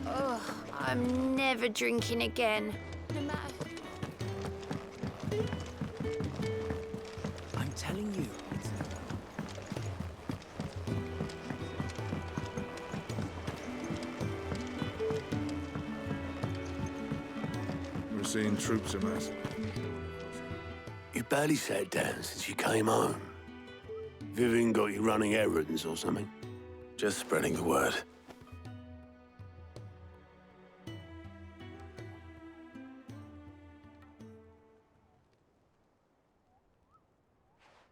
Oh, I'm never drinking again. No matter. I'm telling you, it's... We're seeing troops amassed. You barely sat down since you came home. Vivian got you running errands or something? Just spreading the word.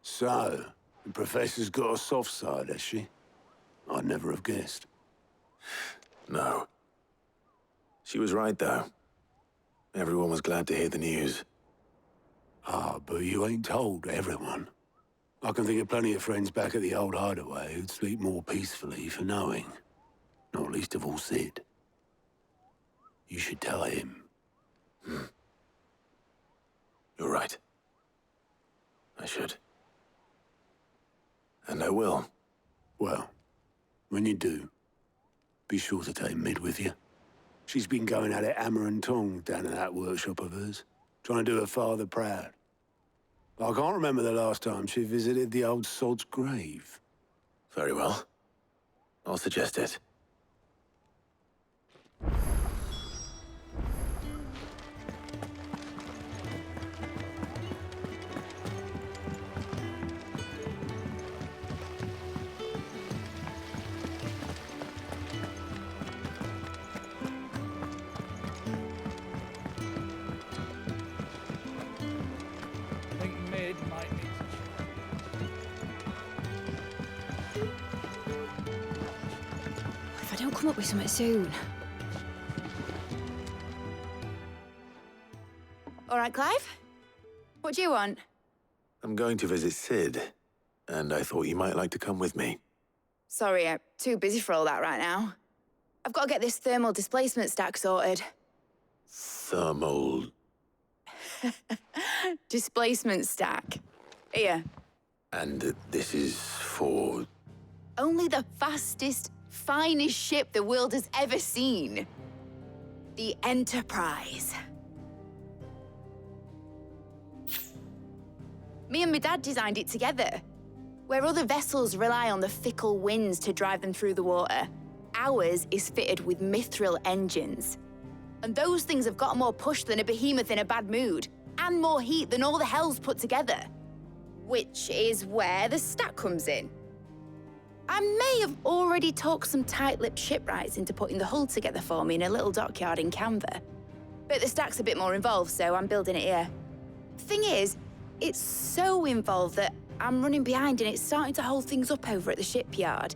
So, the Professor's got a soft side, has she? I'd never have guessed. No. She was right, though. Everyone was glad to hear the news. Ah, but you ain't told everyone. I can think of plenty of friends back at the old hideaway who'd sleep more peacefully for knowing. Not least of all Sid. You should tell him. You're right. I should. And I will. Well, when you do, be sure to take Mid with you. She's been going at it hammer and tong down in that workshop of hers, trying to do her father proud. I can't remember the last time she visited the old sod's grave. Very well. I'll suggest it. I think Mid might need to... If I don't come up with something soon. All right, Clive? What do you want? I'm going to visit Sid, and I thought you might like to come with me. Sorry, I'm too busy for all that right now. I've got to get this thermal displacement stack sorted. Thermal... Displacement stack. Here. And this is for... Only the fastest, finest ship the world has ever seen. The Enterprise. Me and my dad designed it together. Where other vessels rely on the fickle winds to drive them through the water, ours is fitted with mithril engines. And those things have got more push than a behemoth in a bad mood, and more heat than all the hells put together. Which is where the stack comes in. I may have already talked some tight-lipped shipwrights into putting the hull together for me in a little dockyard in Canva. But the stack's a bit more involved, so I'm building it here. Thing is, it's so involved that I'm running behind and it's starting to hold things up over at the shipyard.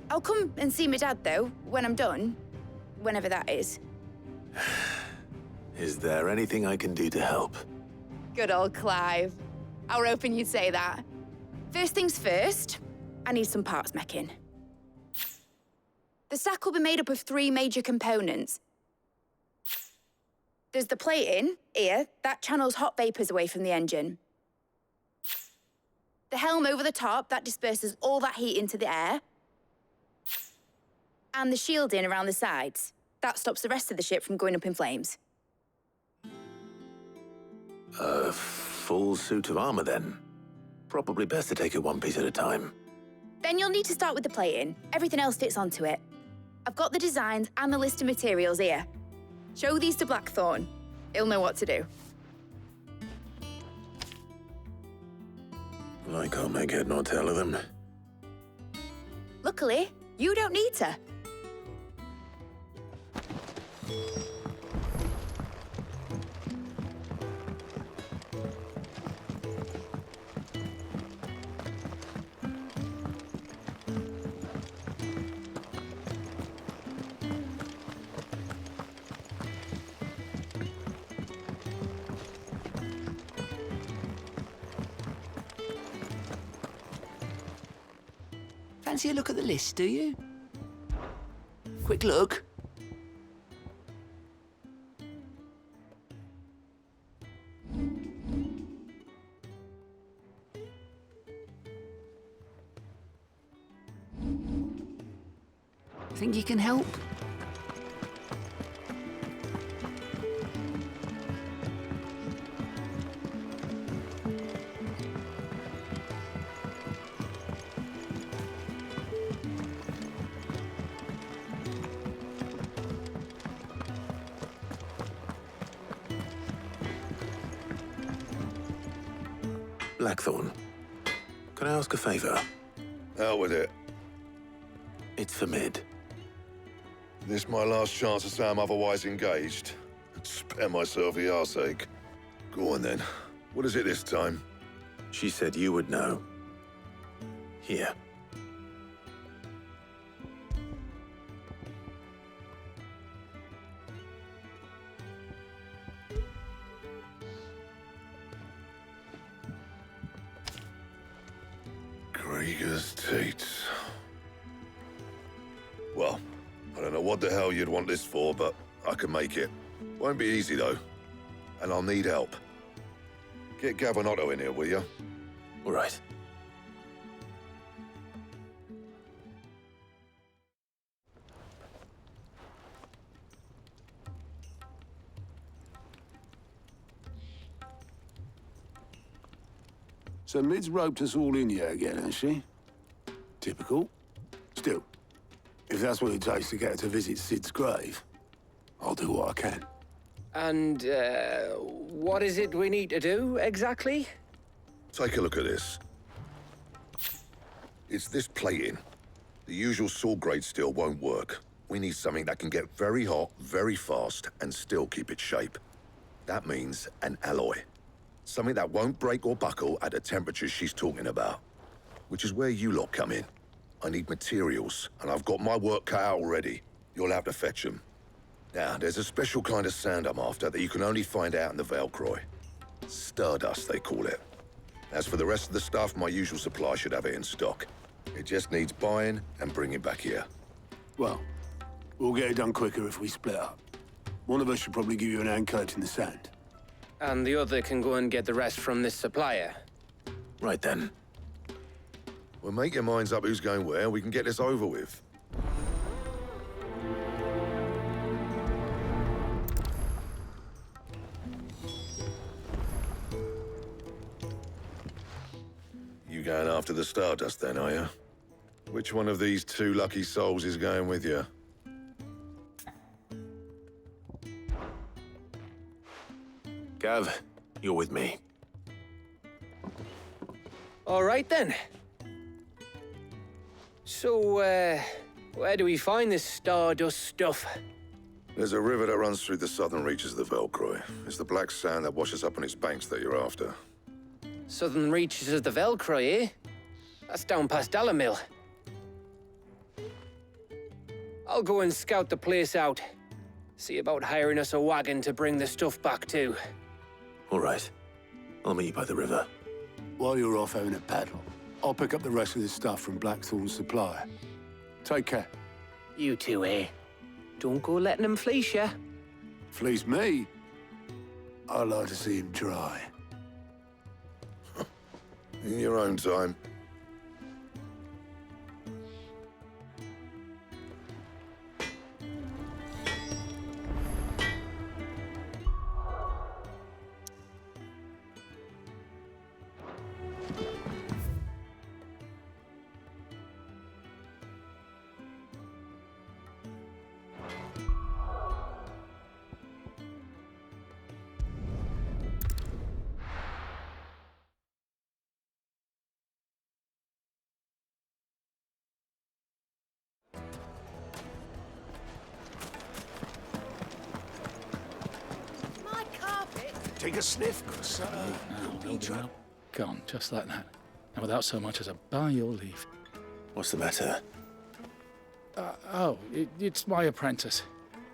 I'll come and see my dad, though, when I'm done. Whenever that is. Is there anything I can do to help? Good old Clive. I were hoping you'd say that. First things first, I need some parts meching. The stack will be made up of 3 major components. There's the plating, here, that channels hot vapors away from the engine. The helm over the top, that disperses all that heat into the air. And the shielding around the sides. That stops the rest of the ship from going up in flames. A full suit of armor, then? Probably best to take it one piece at a time. Then you'll need to start with the plating. Everything else fits onto it. I've got the designs and the list of materials here. Show these to Blackthorn. He'll know what to do. I can't make head nor tail of them. Luckily, you don't need to. Fancy a look at the list, do you? Quick look. Think you can help? Blackthorn, can I ask a favor? Out with it. It's for Mid. This my last chance to say I'm otherwise engaged. Spare myself the arseache. Go on then. What is it this time? She said you would know. Here. Krieger's Teats. Well, I don't know what the hell you'd want this for, but I can make it. Won't be easy, though. And I'll need help. Get Gavin in here, will you? All right. So Mid's roped us all in here again, has she? Typical. Still, if that's what it takes to get her to visit Sid's grave, I'll do what I can. And, what is it we need to do, exactly? Take a look at this. It's this plating. The usual sword grade steel won't work. We need something that can get very hot, very fast, and still keep its shape. That means an alloy. Something that won't break or buckle at the temperatures she's talking about. Which is where you lot come in. I need materials, and I've got my work cut out already. You'll have to fetch them. Now, there's a special kind of sand I'm after that you can only find out in the Valcroy. Stardust, they call it. As for the rest of the stuff, my usual supply should have it in stock. It just needs buying and bringing back here. Well, we'll get it done quicker if we split up. One of us should probably give you an hand coat in the sand. And the other can go and get the rest from this supplier. Right then. Well, make your minds up who's going where, we can get this over with. You going after the Stardust then, are you? Which one of these two lucky souls is going with you? Gav, you're with me. All right, then. So, where do we find this Stardust stuff? There's a river that runs through the southern reaches of the Valcroy. It's the black sand that washes up on its banks that you're after. Southern reaches of the Valcroy, eh? That's down past Dalamil. I'll go and scout the place out. See about hiring us a wagon to bring the stuff back to. All right. I'll meet you by the river. While you're off having a paddle, I'll pick up the rest of the stuff from Blackthorn's supplier. Take care. You two, eh? Don't go letting him fleece ya. Fleece me? I'd like to see him try. In your own time. Take a sniff, cause No, gone, just like that. And without so much as a by your leave. What's the matter? It's my apprentice.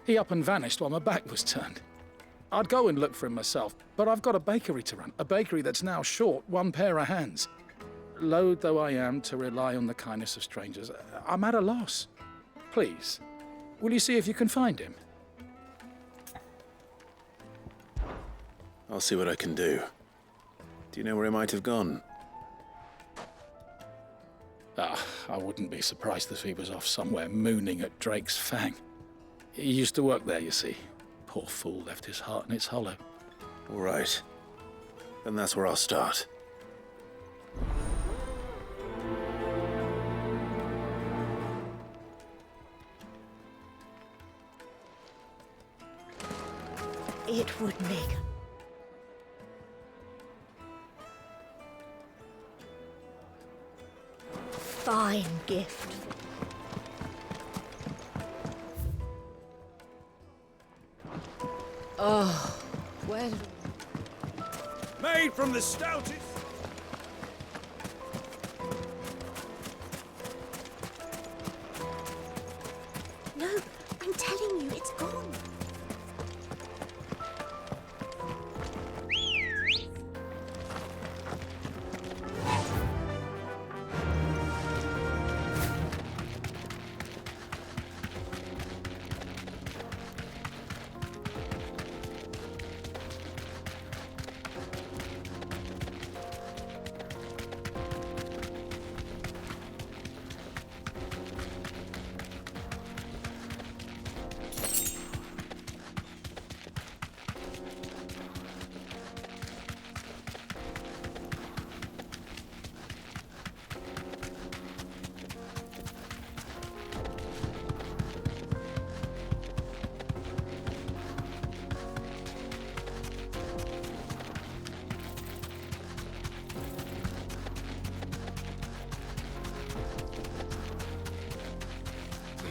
He up and vanished while my back was turned. I'd go and look for him myself, but I've got a bakery to run. A bakery that's now short one pair of hands. Loath though I am to rely on the kindness of strangers, I'm at a loss. Please, will you see if you can find him? I'll see what I can do. Do you know where he might have gone? I wouldn't be surprised if he was off somewhere mooning at Drake's Fang. He used to work there, you see. Poor fool left his heart in its hollow. All right. Then that's where I'll start. It would make fine gift. Oh, where did... Made from the stoutest. No, I'm telling you, it's gone.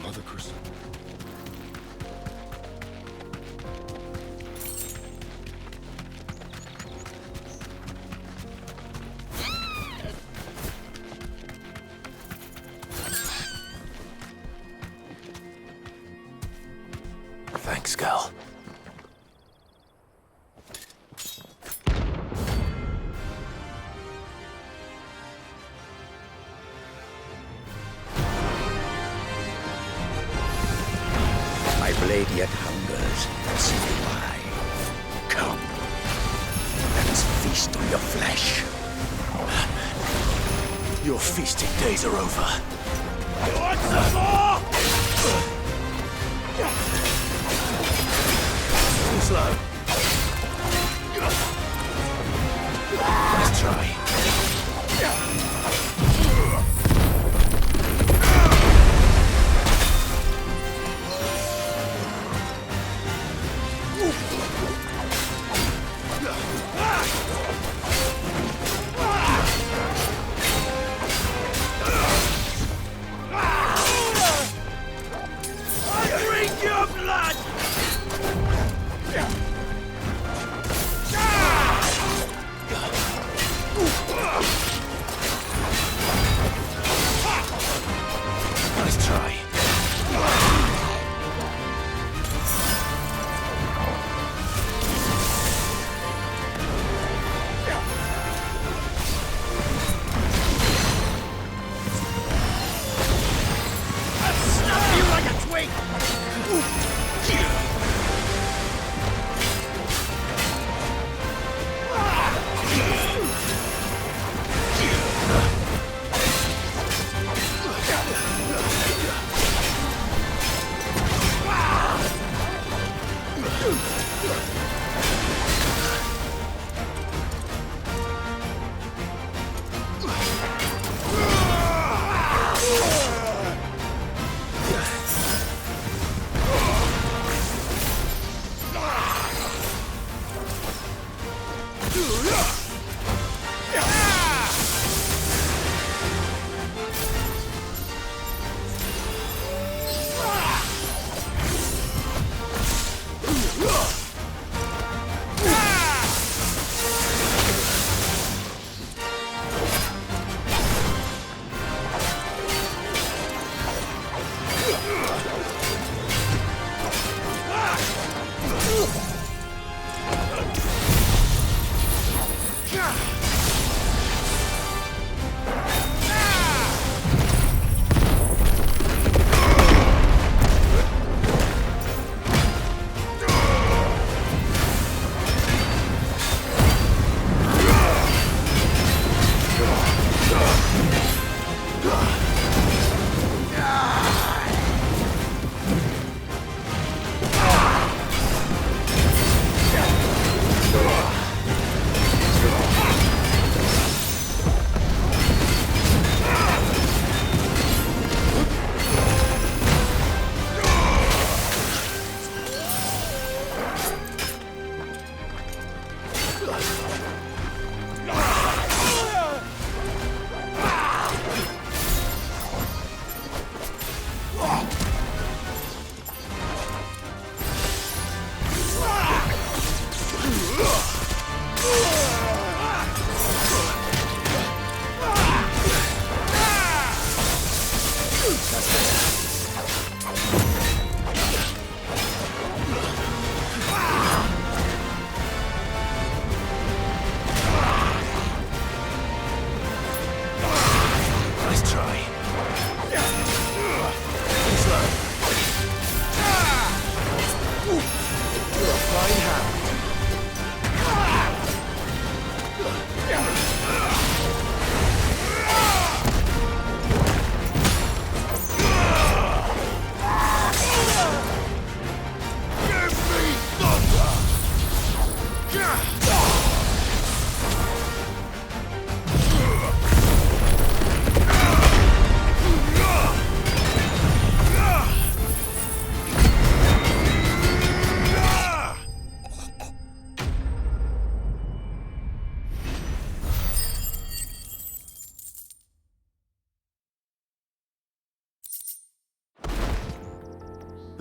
Mother Crystal. Thanks, Gal. My blade yet hungers, and so do I. Come, let us feast on your flesh. Your feasting days are over. You want some more? Too slow. Let's try.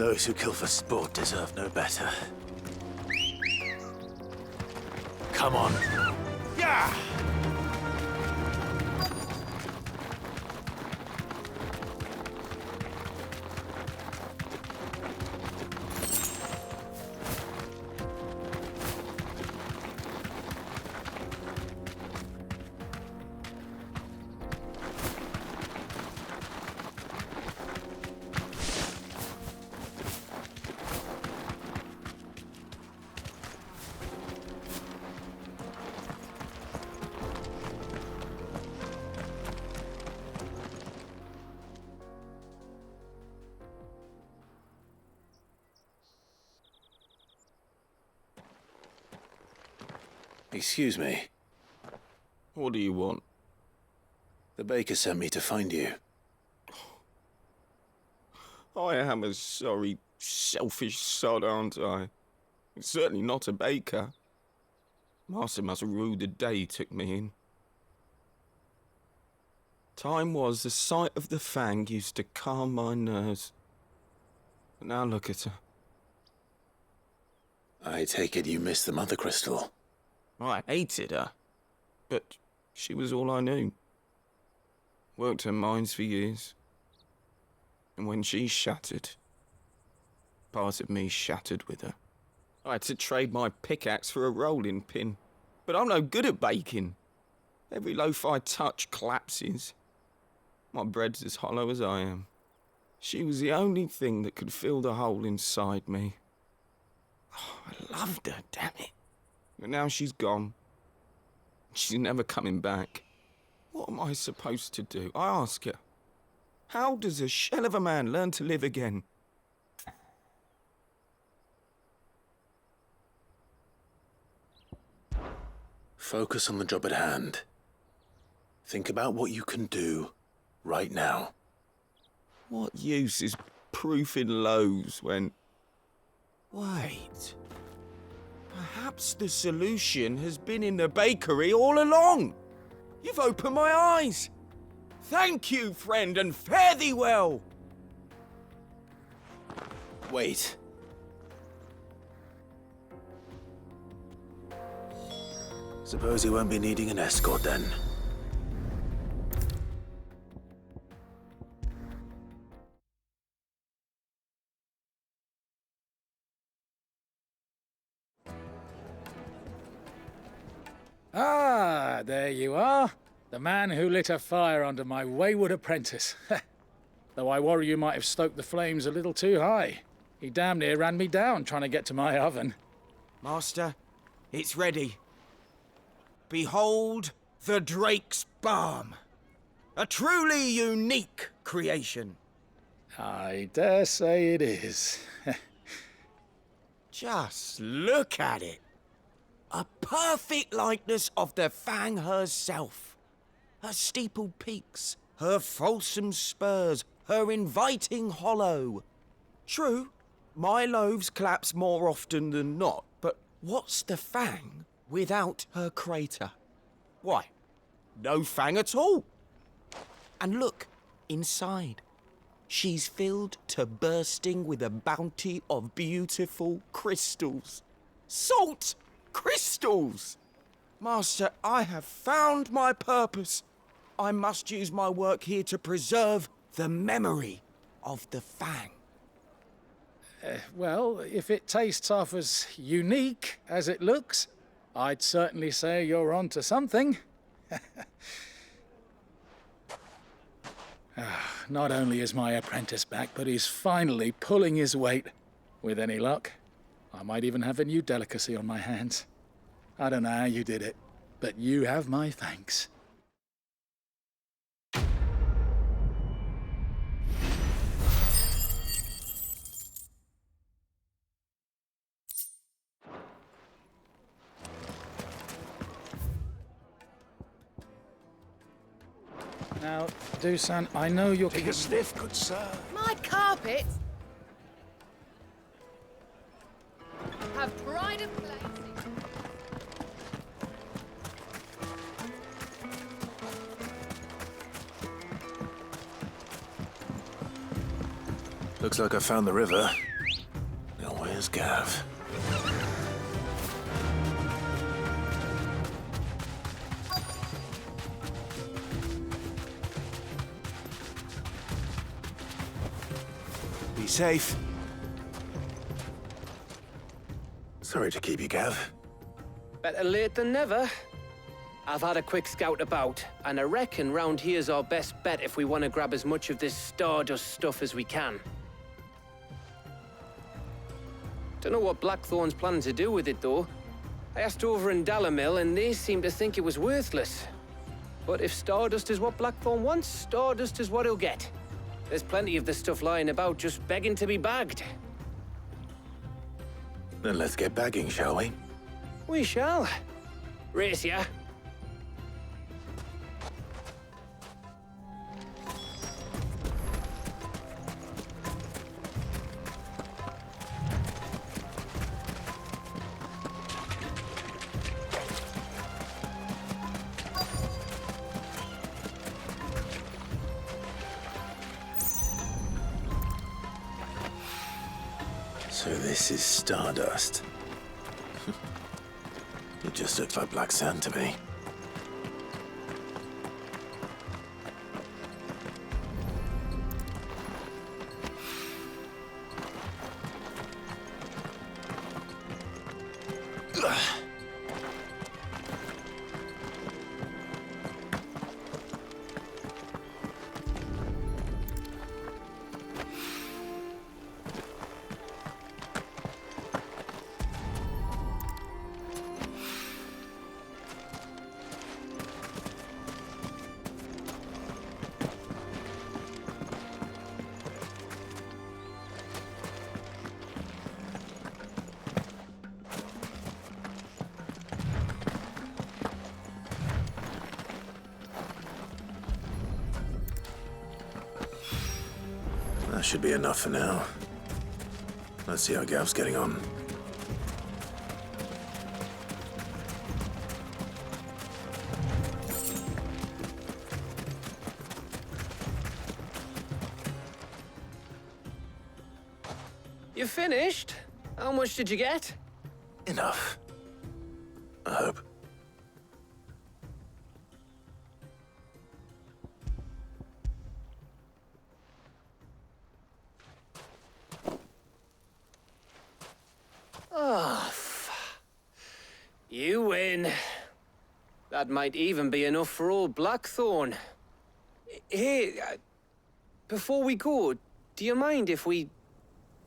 Those who kill for sport deserve no better. Come on. Yeah! Excuse me. What do you want? The baker sent me to find you. I am a sorry, selfish sod, aren't I? Certainly not a baker. Master must rue the day he took me in. Time was the sight of the fang used to calm my nerves. But now look at her. I take it you missed the Mother Crystal. I hated her, but she was all I knew. Worked her mines for years. And when she shattered, part of me shattered with her. I had to trade my pickaxe for a rolling pin, but I'm no good at baking. Every loaf I touch collapses. My bread's as hollow as I am. She was the only thing that could fill the hole inside me. Oh, I loved her, damn it. But now she's gone. She's never coming back. What am I supposed to do? I ask her. How does a shell of a man learn to live again? Focus on the job at hand. Think about what you can do right now. What use is proofing loaves when... Wait. Perhaps the solution has been in the bakery all along. You've opened my eyes. Thank you, friend, and fare thee well. Wait. Suppose he won't be needing an escort then. Ah, there you are. The man who lit a fire under my wayward apprentice. Though I worry you might have stoked the flames a little too high. He damn near ran me down trying to get to my oven. Master, it's ready. Behold the Drake's Balm. A truly unique creation. I dare say it is. Just look at it. A perfect likeness of the Fang herself. Her steepled peaks, her fulsome spurs, her inviting hollow. True, my loaves collapse more often than not, but what's the Fang without her crater? Why, no Fang at all. And look, inside. She's filled to bursting with a bounty of beautiful crystals. Salt crystals! Master, I have found my purpose. I must use my work here to preserve the memory of the Fang. Well, if it tastes half as unique as it looks, I'd certainly say you're onto something. Not only is my apprentice back, but he's finally pulling his weight. With any luck, I might even have a new delicacy on my hands. I don't know how you did it, but you have my thanks. Now, Dusan, I know you're... Take a sniff, good sir. My carpets have pride of place. Looks like I found the river. Where's Gav? Be safe. Sorry to keep you, Gav. Better late than never. I've had a quick scout about, and I reckon round here's our best bet if we want to grab as much of this Stardust stuff as we can. Don't know what Blackthorn's planning to do with it, though. I asked over in Dalamil, and they seem to think it was worthless. But if Stardust is what Blackthorn wants, Stardust is what he'll get. There's plenty of this stuff lying about, just begging to be bagged. Then let's get bagging, shall we? We shall. Race ya. So this is Stardust. It just looks like black sand to me. That should be enough for now. Let's see how Gav's getting on. You finished? How much did you get? Enough. I hope. You win. That might even be enough for old Blackthorn. Hey, before we go, do you mind if we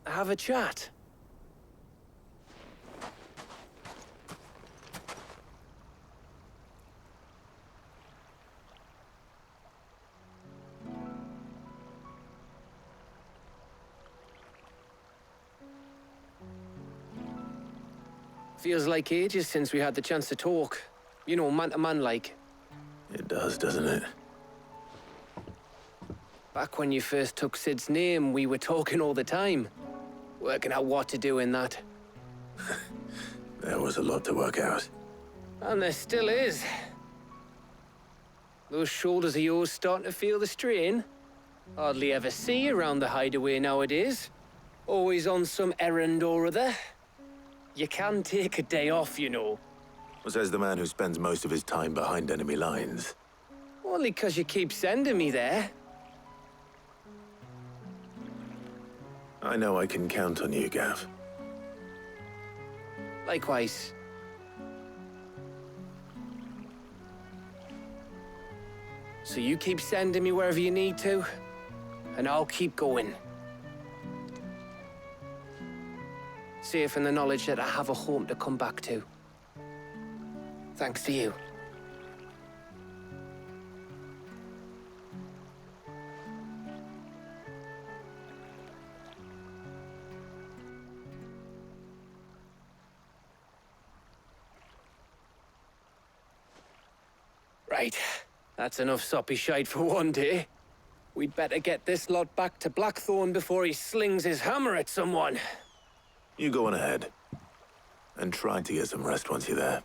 have a chat? Feels like ages since we had the chance to talk. You know, man to man like. It does, doesn't it? Back when you first took Sid's name, we were talking all the time. Working out what to do in that. There was a lot to work out. And there still is. Those shoulders of yours starting to feel the strain. Hardly ever see you around the hideaway nowadays. Always on some errand or other. You can take a day off, you know. Says the man who spends most of his time behind enemy lines. Only 'cause you keep sending me there. I know I can count on you, Gav. Likewise. So you keep sending me wherever you need to, and I'll keep going. Safe in the knowledge that I have a home to come back to. Thanks to you. Right, that's enough soppy shite for one day. We'd better get this lot back to Blackthorn before he slings his hammer at someone. You go on ahead. And try to get some rest once you're there.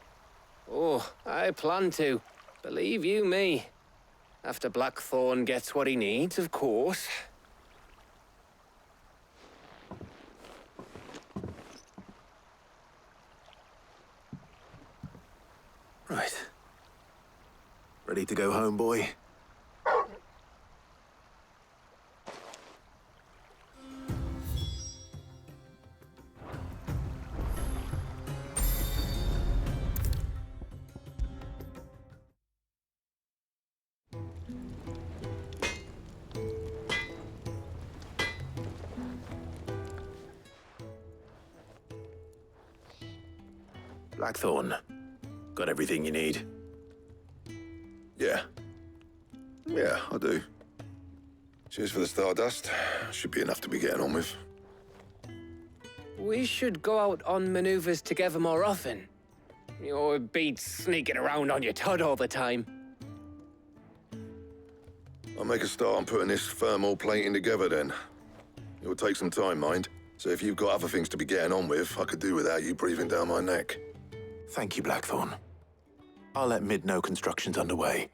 Oh, I plan to. Believe you me. After Blackthorn gets what he needs, of course. Right. Ready to go home, boy? Blackthorn. Got everything you need? Yeah. Yeah, I do. Cheers for the stardust. Should be enough to be getting on with. We should go out on maneuvers together more often. Or beat sneaking around on your Todd all the time. I'll make a start on putting this thermal plating together then. It'll take some time, mind. So if you've got other things to be getting on with, I could do without you breathing down my neck. Thank you, Blackthorn. I'll let Mid know construction's underway.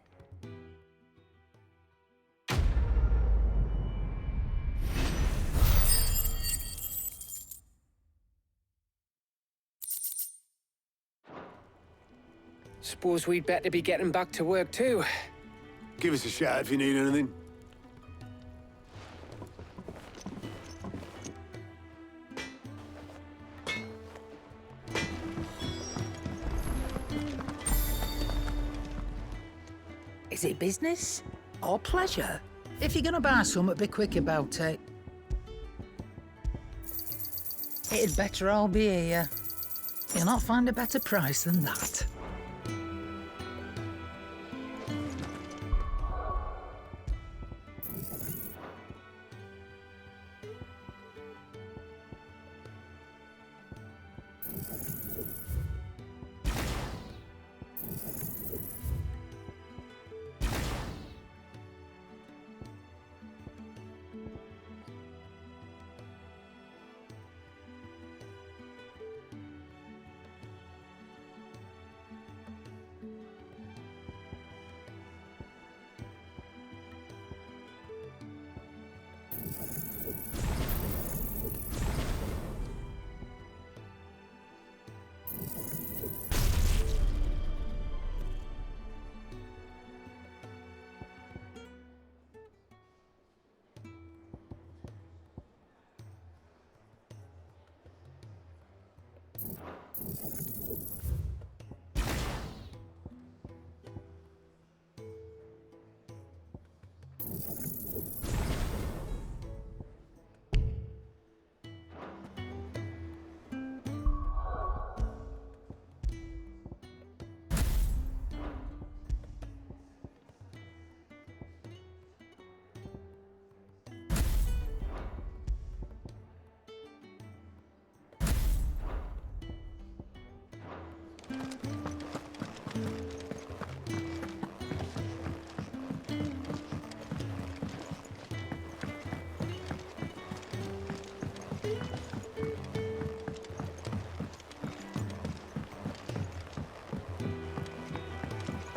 Suppose we'd better be getting back to work too. Give us a shout if you need anything. Is it business or pleasure? If you're gonna buy something, be quick about it. It'd better all be here. You'll not find a better price than that.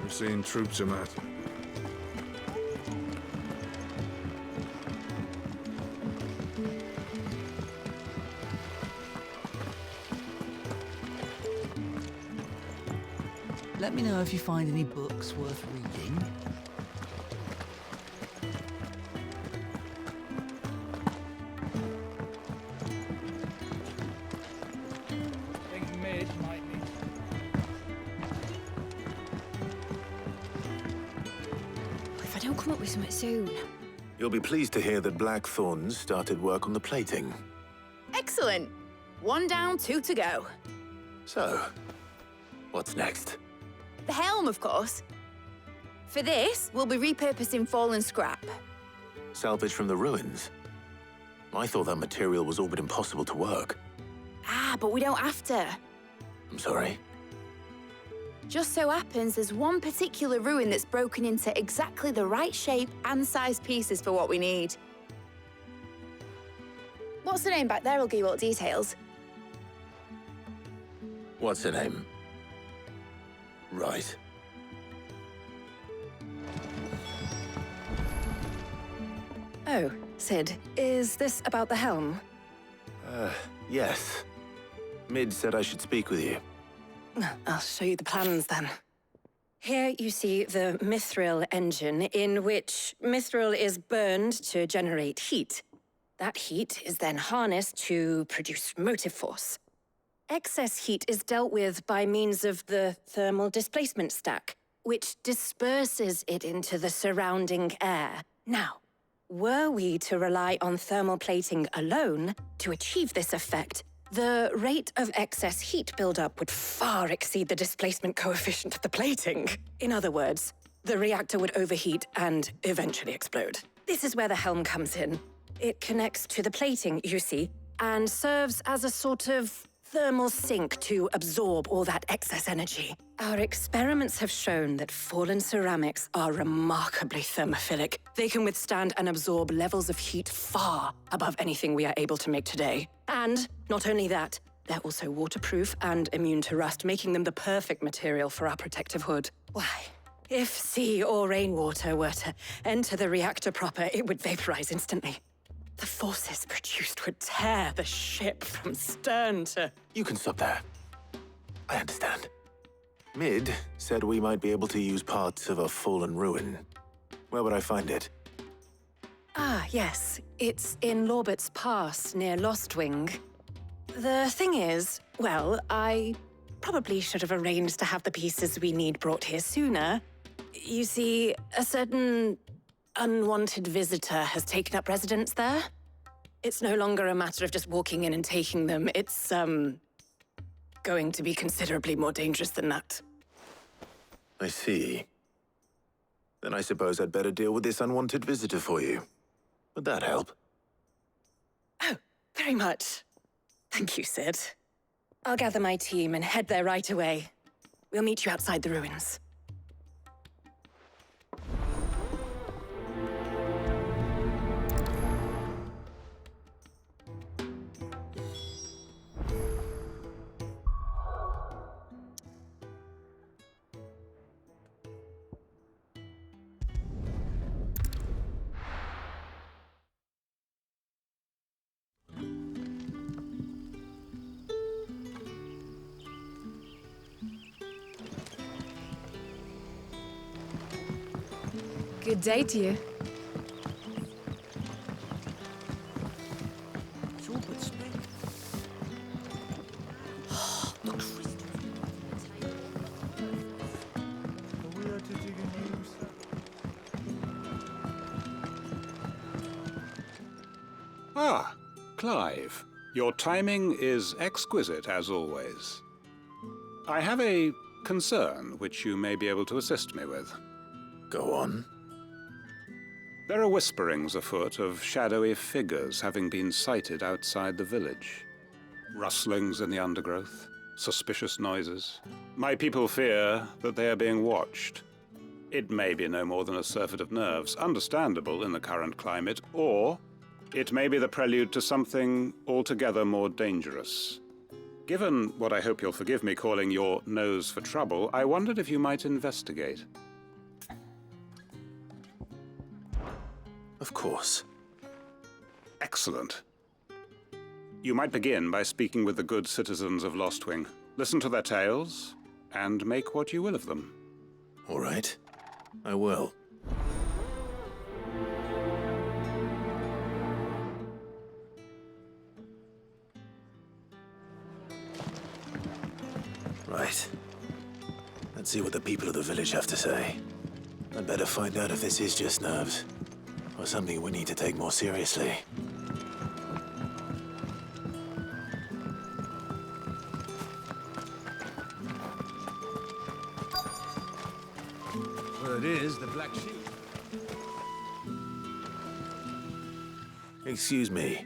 We're seeing troops about. Let me know if you find any books worth reading. Think Mid might need. If I don't come up with something soon. You'll be pleased to hear that Blackthorn's started work on the plating. Excellent. 1 down, 2 to go. So, what's next? The helm, of course. For this, we'll be repurposing fallen scrap. Salvage from the ruins? I thought that material was all but impossible to work. Ah, but we don't have to. I'm sorry. Just so happens there's one particular ruin that's broken into exactly the right shape and size pieces for what we need. What's the name back there? I'll give you all the details. What's her name? Right. Oh, Sid, is this about the helm? Yes. Mid said I should speak with you. I'll show you the plans then. Here you see the mithril engine, in which mithril is burned to generate heat. That heat is then harnessed to produce motive force. Excess heat is dealt with by means of the thermal displacement stack, which disperses it into the surrounding air. Now, were we to rely on thermal plating alone to achieve this effect, the rate of excess heat buildup would far exceed the displacement coefficient of the plating. In other words, the reactor would overheat and eventually explode. This is where the helm comes in. It connects to the plating, you see, and serves as a sort of thermal sink to absorb all that excess energy. Our experiments have shown that fallen ceramics are remarkably thermophilic. They can withstand and absorb levels of heat far above anything we are able to make today. And not only that, they're also waterproof and immune to rust, making them the perfect material for our protective hood. Why, if sea or rainwater were to enter the reactor proper, it would vaporize instantly. The forces produced would tear the ship from stern to... You can stop there. I understand. Mid said we might be able to use parts of a fallen ruin. Where would I find it? Ah, yes. It's in Lorbert's Pass, near Lostwing. The thing is, well, I probably should have arranged to have the pieces we need brought here sooner. You see, a certain unwanted visitor has taken up residence there. It's no longer a matter of just walking in and taking them. It's, going to be considerably more dangerous than that. I see. Then I suppose I'd better deal with this unwanted visitor for you. Would that help? Oh, very much. Thank you, Sid. I'll gather my team and head there right away. We'll meet you outside the ruins. Good day to you. Ah, Clive. Your timing is exquisite, as always. I have a concern which you may be able to assist me with. Go on. There are whisperings afoot of shadowy figures having been sighted outside the village. Rustlings in the undergrowth, suspicious noises. My people fear that they are being watched. It may be no more than a surfeit of nerves, understandable in the current climate, or it may be the prelude to something altogether more dangerous. Given what I hope you'll forgive me calling your nose for trouble, I wondered if you might investigate. Of course. Excellent. You might begin by speaking with the good citizens of Lostwing. Listen to their tales, and make what you will of them. All right. I will. Right. Let's see what the people of the village have to say. I'd better find out if this is just nerves, or something we need to take more seriously. Word is the Black Sheep. Excuse me.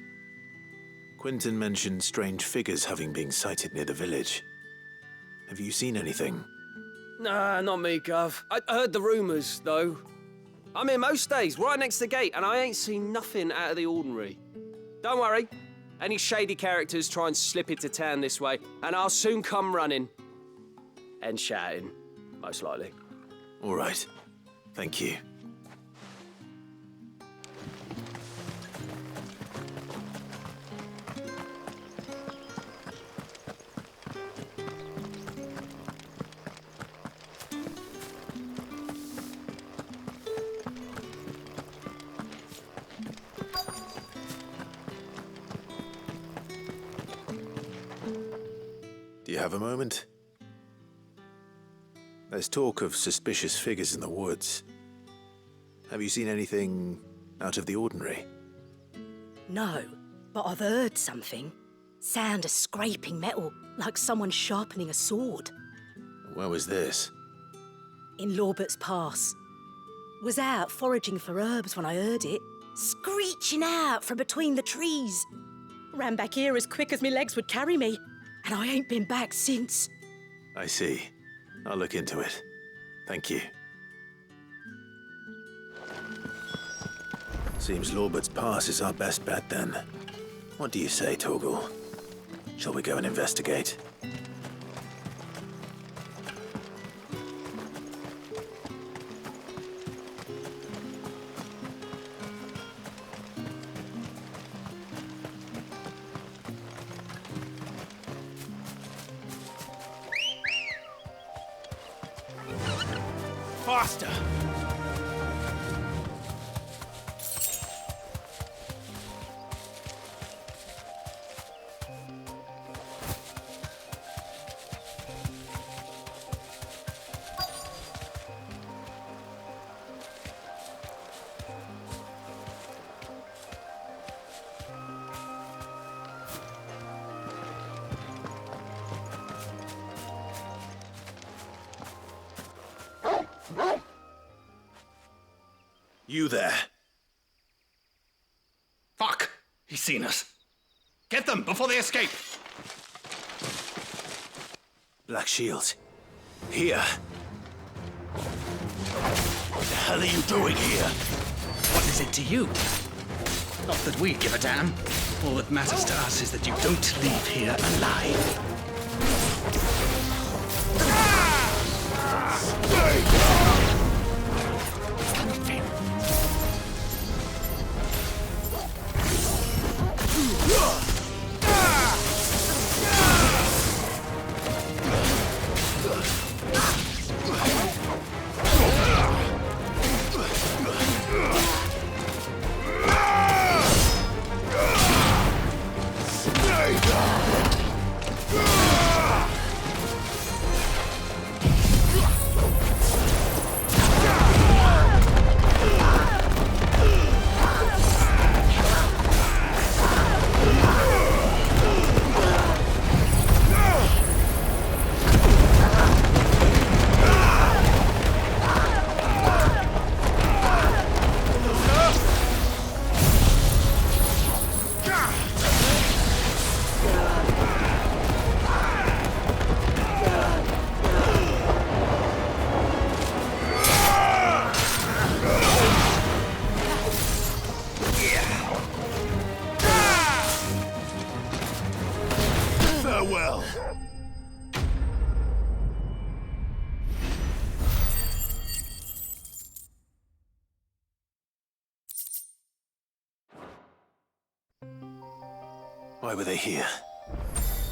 Quentin mentioned strange figures having been sighted near the village. Have you seen anything? Nah, not me, Gov. I heard the rumours, though. I'm here most days, right next to the gate, and I ain't seen nothing out of the ordinary. Don't worry. Any shady characters try and slip into town this way, and I'll soon come running. And shouting, most likely. All right. Thank you. Do you have a moment? There's talk of suspicious figures in the woods. Have you seen anything out of the ordinary? No, but I've heard something. Sound of scraping metal, like someone sharpening a sword. Where was this? In Lorbert's Pass. Was out foraging for herbs when I heard it, screeching out from between the trees. Ran back here as quick as my legs would carry me, and I ain't been back since. I see. I'll look into it. Thank you. Seems Lorbert's Pass is our best bet then. What do you say, Torgal? Shall we go and investigate? Faster! You there. Fuck! He's seen us. Get them before they escape! Black Shield. Here. What the hell are you doing here? What is it to you? Not that we give a damn. All that matters to us is that you don't leave here alive. Farewell. Why were they here?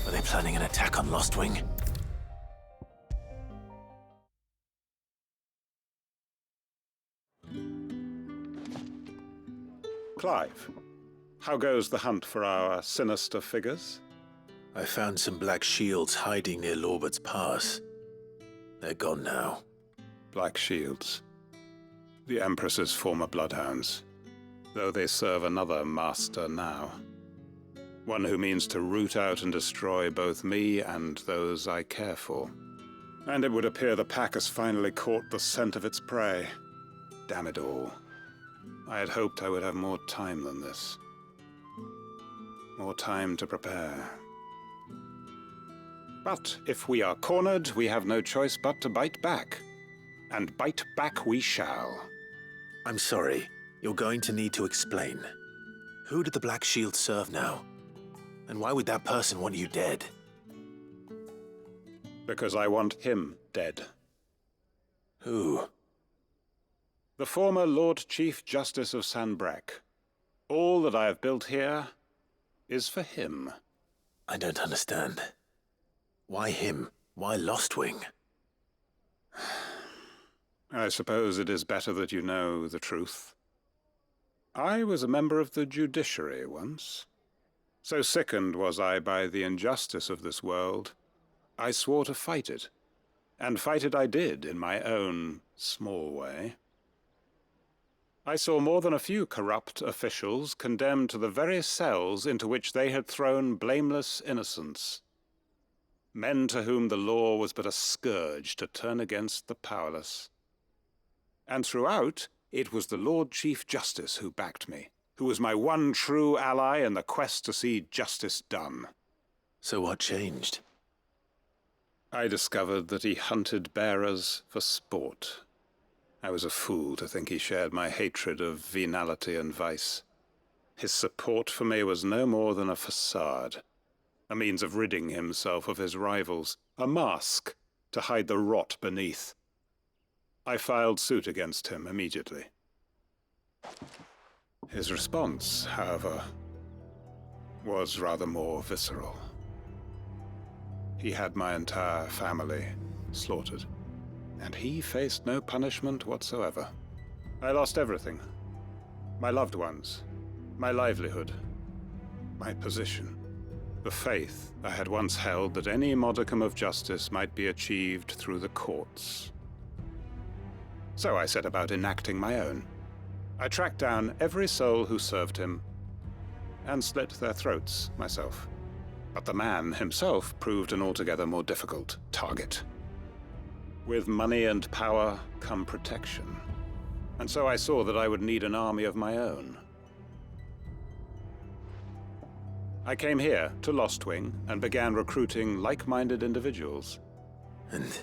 Were they planning an attack on Lostwing? Clive, how goes the hunt for our sinister figures? I found some black shields hiding near Lorbert's Pass. They're gone now. Black shields. The Empress's former bloodhounds, though they serve another master now. One who means to root out and destroy both me and those I care for. And it would appear the pack has finally caught the scent of its prey. Damn it all. I had hoped I would have more time than this. More time to prepare. But if we are cornered, we have no choice but to bite back. And bite back we shall. I'm sorry. You're going to need to explain. Who did the Black Shield serve now? And why would that person want you dead? Because I want him dead. Who? The former Lord Chief Justice of Sanbreque. All that I have built here is for him. I don't understand. Why him? Why Lostwing? I suppose it is better that you know the truth. I was a member of the judiciary once. So sickened was I by the injustice of this world, I swore to fight it. And fight it I did, in my own small way. I saw more than a few corrupt officials condemned to the very cells into which they had thrown blameless innocents. Men to whom the law was but a scourge to turn against the powerless. And throughout, it was the Lord Chief Justice who backed me, who was my one true ally in the quest to see justice done. So what changed? I discovered that he hunted bearers for sport. I was a fool to think he shared my hatred of venality and vice. His support for me was no more than a facade, a means of ridding himself of his rivals, a mask to hide the rot beneath. I filed suit against him immediately. His response, however, was rather more visceral. He had my entire family slaughtered, and he faced no punishment whatsoever. I lost everything. My loved ones, my livelihood, my position, the faith I had once held that any modicum of justice might be achieved through the courts. So I set about enacting my own. I tracked down every soul who served him, and slit their throats myself. But the man himself proved an altogether more difficult target. With money and power come protection, and so I saw that I would need an army of my own. I came here to Lostwing and began recruiting like-minded individuals. And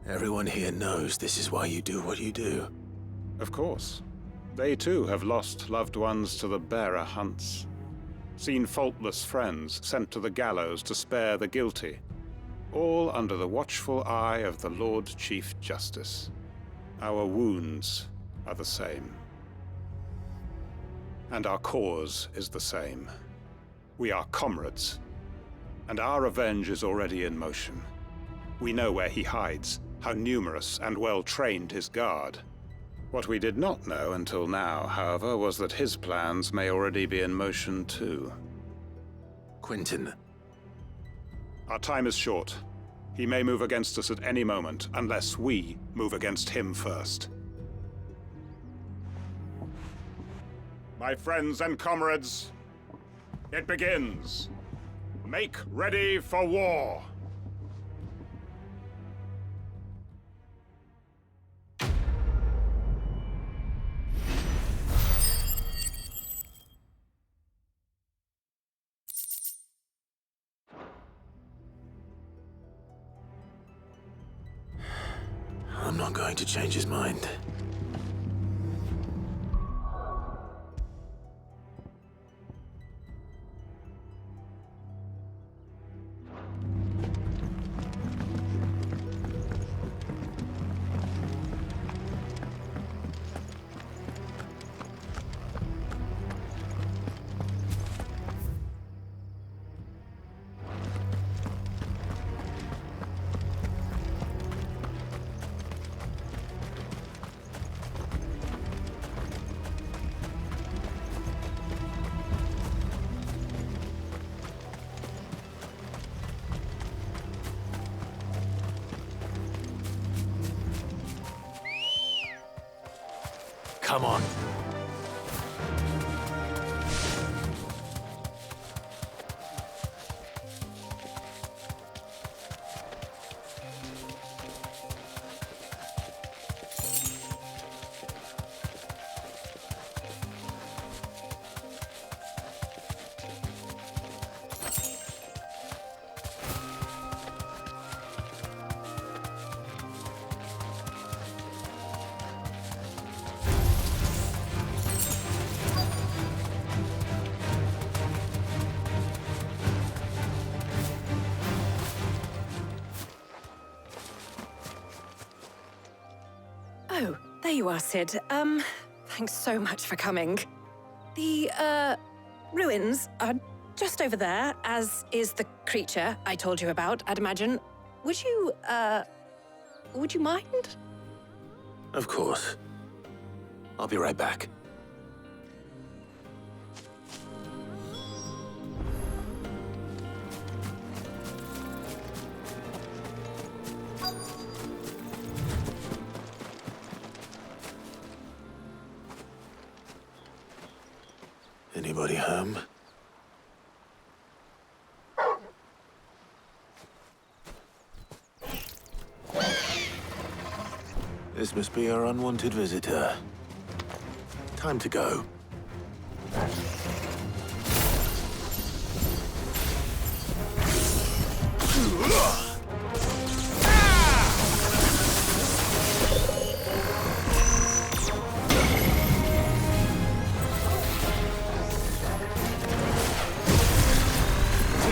everyone here knows this is why you do what you do. Of course. They too have lost loved ones to the bearer hunts. Seen faultless friends sent to the gallows to spare the guilty. All under the watchful eye of the Lord Chief Justice. Our wounds are the same. And our cause is the same. We are comrades. And our revenge is already in motion. We know where he hides, how numerous and well-trained his guard. What we did not know until now, however, was that his plans may already be in motion too. Quentin. Our time is short. He may move against us at any moment, unless we move against him first. My friends and comrades, it begins. Make ready for war. I'm not going to change his mind. Come on. Oh, there you are, Sid. Thanks so much for coming. The, ruins are just over there, as is the creature I told you about, I'd imagine. Would you mind? Of course. I'll be right back. Anybody home? This must be our unwanted visitor. Time to go.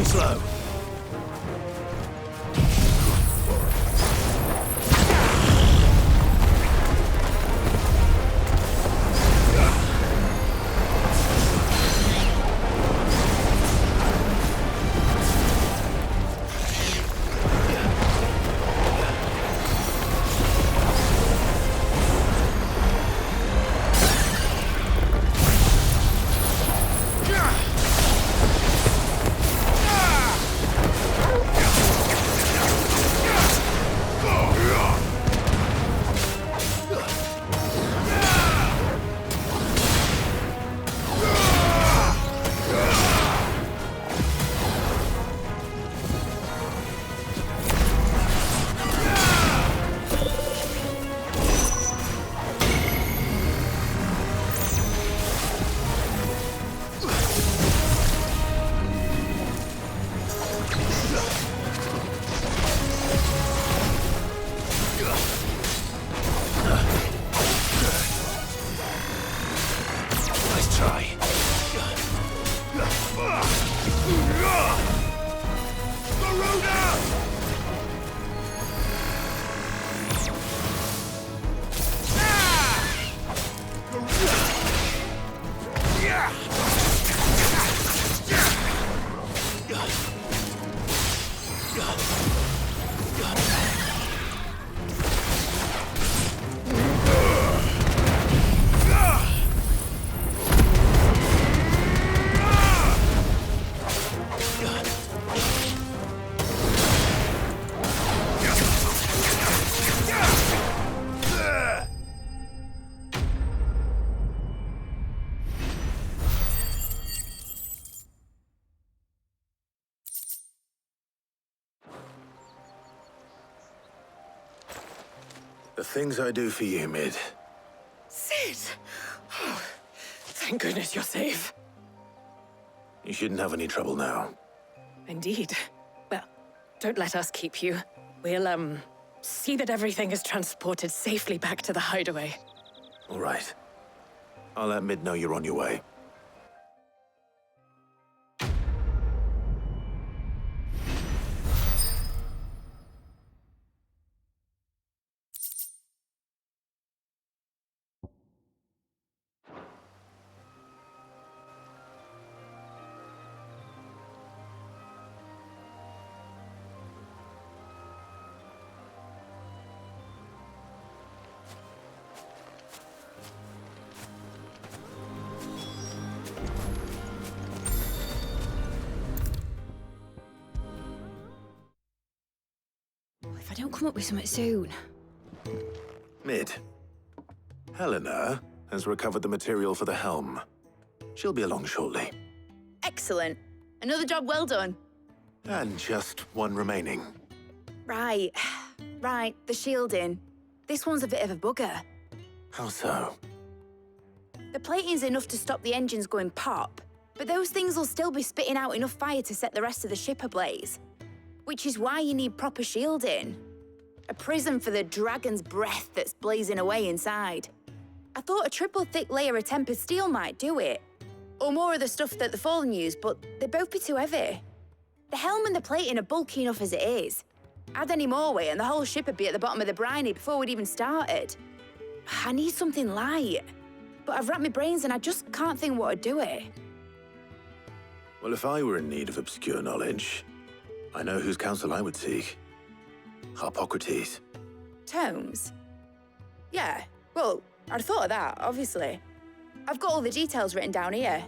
Too slow. The things I do for you, Mid. Sid! Oh, thank goodness you're safe. You shouldn't have any trouble now. Indeed. Well, don't let us keep you. We'll, see that everything is transported safely back to the hideaway. All right. I'll let Mid know you're on your way. If I don't come up with something soon. Mid. Helena has recovered the material for the helm. She'll be along shortly. Excellent. Another job well done. And just one remaining. Right. Right, the shielding. This one's a bit of a bugger. How so? The plating's enough to stop the engines going pop, but those things will still be spitting out enough fire to set the rest of the ship ablaze. Which is why you need proper shielding. A prism for the dragon's breath that's blazing away inside. I thought a triple thick layer of tempered steel might do it. Or more of the stuff that the Fallen use, but they'd both be too heavy. The helm and the plating are bulky enough as it is. Add any more weight and the whole ship would be at the bottom of the briny before we'd even started. I need something light. But I've racked my brains and I just can't think what would do it. Well, if I were in need of obscure knowledge, I know whose counsel I would seek. Harpocrates. Tomes? Yeah, well, I'd thought of that, obviously. I've got all the details written down here.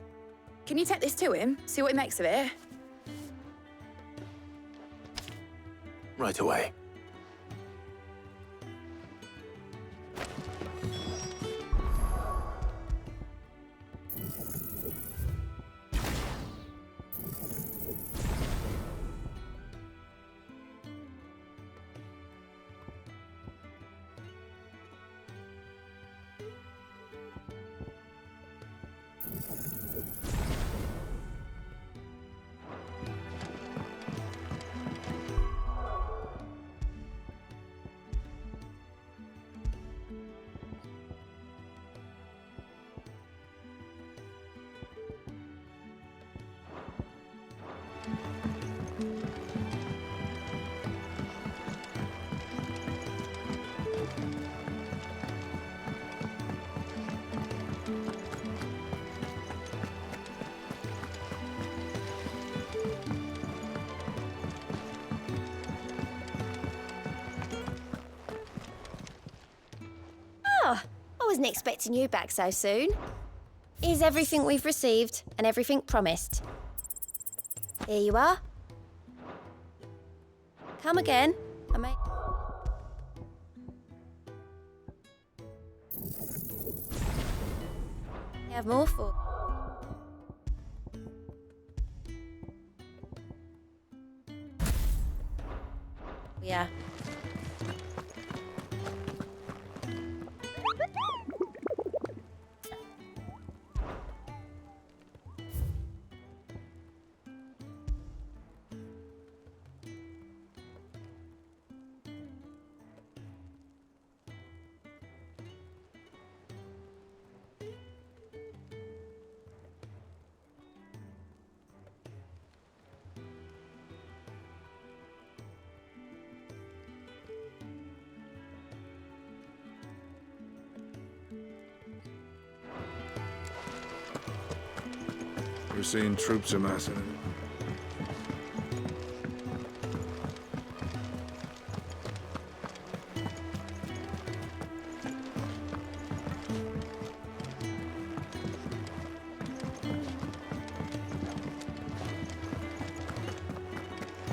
Can you take this to him, see what he makes of it? Right away. Oh, I wasn't expecting you back so soon. Here's everything we've received and everything promised. Here you are. Come again. I may... I have more for... Yeah. We're seeing troops amassing.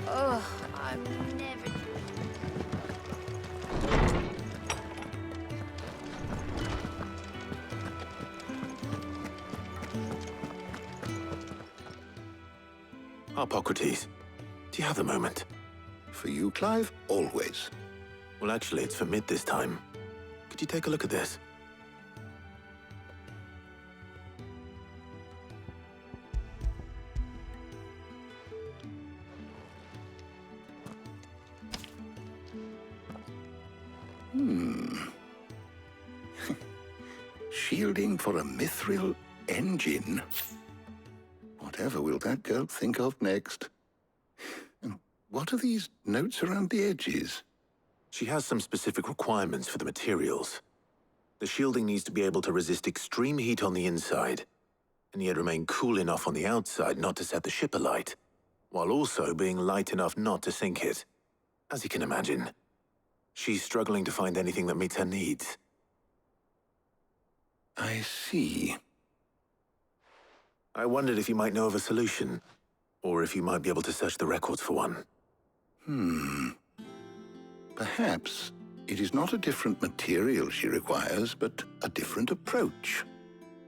Oh, I'm never... Hippocrates, do you have a moment? For you, Clive? Always. Well, actually, it's for mid this time. Could you take a look at this? Shielding for a mithril engine. Whatever will that girl think of next? And what are these notes around the edges? She has some specific requirements for the materials. The shielding needs to be able to resist extreme heat on the inside, and yet remain cool enough on the outside not to set the ship alight, while also being light enough not to sink it. As you can imagine, she's struggling to find anything that meets her needs. I see. I wondered if you might know of a solution, or if you might be able to search the records for one. Perhaps it is not a different material she requires, but a different approach.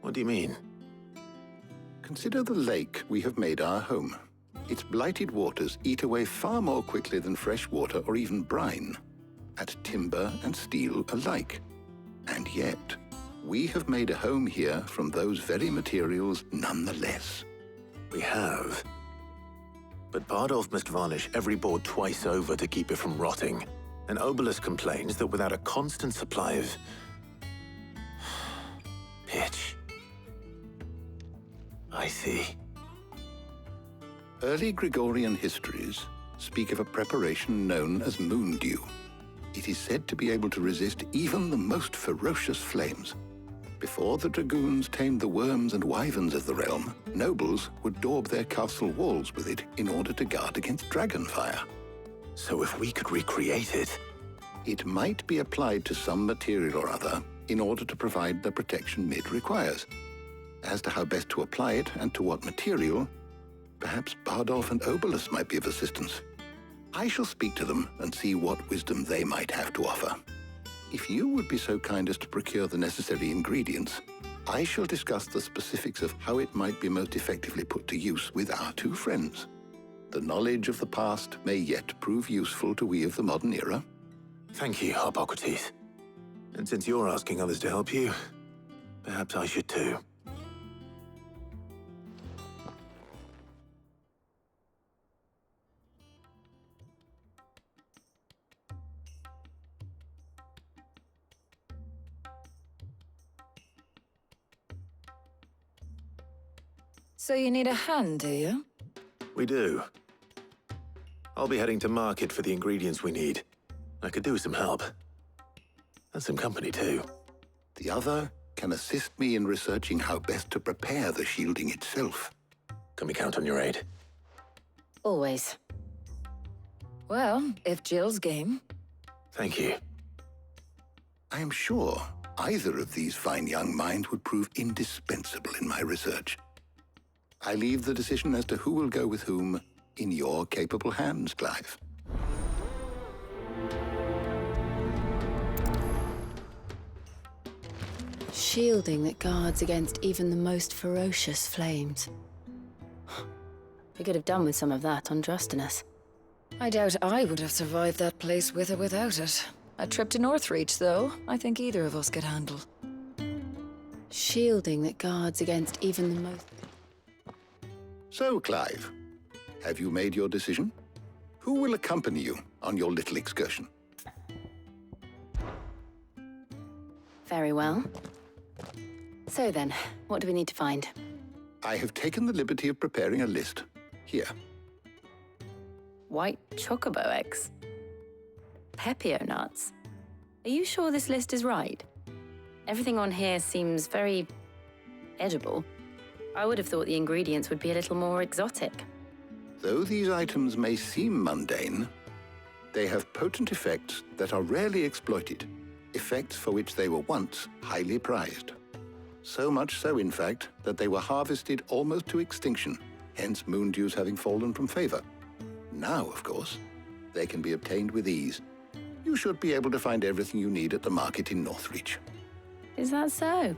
What do you mean? Consider the lake we have made our home. Its blighted waters eat away far more quickly than fresh water or even brine, at timber and steel alike. And yet, we have made a home here from those very materials nonetheless. We have. But Bardolph must varnish every board twice over to keep it from rotting. And Obelus complains that without a constant supply of... pitch. I see. Early Gregorian histories speak of a preparation known as moon dew. It is said to be able to resist even the most ferocious flames. Before the dragoons tamed the worms and wyverns of the realm, nobles would daub their castle walls with it in order to guard against dragonfire. So if we could recreate it... It might be applied to some material or other in order to provide the protection Mid requires. As to how best to apply it and to what material, perhaps Bardolph and Obelus might be of assistance. I shall speak to them and see what wisdom they might have to offer. If you would be so kind as to procure the necessary ingredients, I shall discuss the specifics of how it might be most effectively put to use with our two friends. The knowledge of the past may yet prove useful to we of the modern era. Thank you, Hippocrates. And since you're asking others to help you, perhaps I should too. So you need a hand, do you? We do. I'll be heading to market for the ingredients we need. I could do with some help. And some company, too. The other can assist me in researching how best to prepare the shielding itself. Can we count on your aid? Always. Well, if Jill's game. Thank you. I am sure either of these fine young minds would prove indispensable in my research. I leave the decision as to who will go with whom in your capable hands, Clive. Shielding that guards against even the most ferocious flames. We could have done with some of on Drustinus. I doubt I would have survived that place with or without it. A trip to Northreach, though, I think either of us could handle. Shielding that guards against even the most... So, Clive, have you made your decision? Who will accompany you on your little excursion? Very well. So then, what do we need to find? I have taken the liberty of preparing a list. Here. White chocobo eggs. Pepio nuts. Are you sure this list is right? Everything on here seems very edible. I would have thought the ingredients would be a little more exotic. Though these items may seem mundane, they have potent effects that are rarely exploited, effects for which they were once highly prized. So much so, in fact, that they were harvested almost to extinction, hence moon dews having fallen from favor. Now, of course, they can be obtained with ease. You should be able to find everything you need at the market in Northreach. Is that so?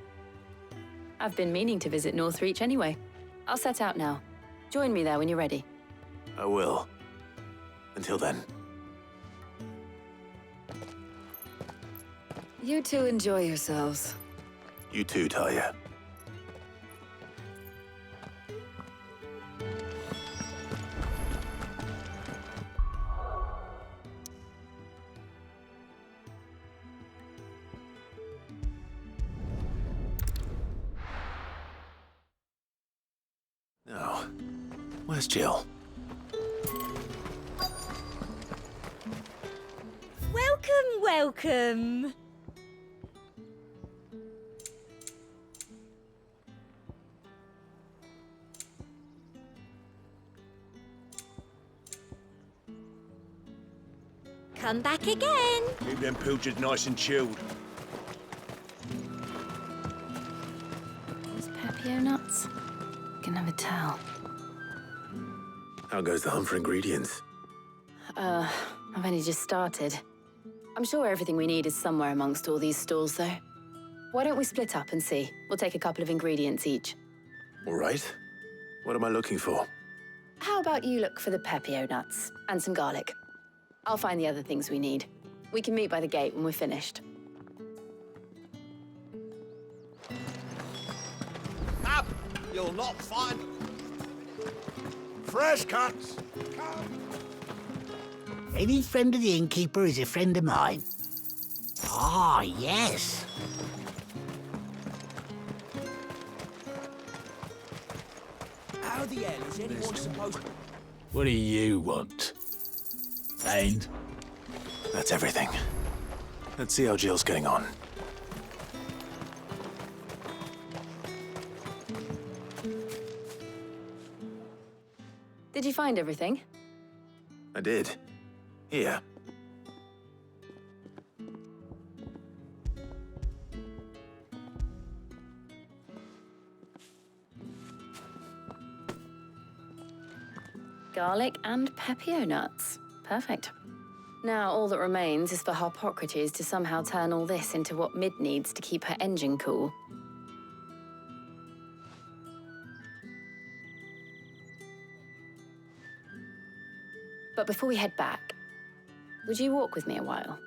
I've been meaning to visit Northreach anyway. I'll set out now. Join me there when you're ready. I will. Until then. You two enjoy yourselves. You too, Talia. Now, where's Jill? Welcome. Come back again. Keep them pilchards nice and chilled. Those Pepio nuts? Can never tell. How goes the hunt for ingredients? I've only just started. I'm sure everything we need is somewhere amongst all these stalls, though. Why don't we split up and see? We'll take a couple of ingredients each. All right. What am I looking for? How about you look for the Pepio nuts and some garlic? I'll find the other things we need. We can meet by the gate when we're finished. Up! You'll not find fresh cuts. Any friend of the innkeeper is a friend of mine. Ah, yes. How the hell is anyone supposed to... What do you want? Ain't? That's everything. Let's see how Jill's getting on. Did you find everything? I did. Here. Garlic and Pepio nuts. Perfect. Now all that remains is for Harpocrates to somehow turn all this into what Mid needs to keep her engine cool. But before we head back, would you walk with me a while?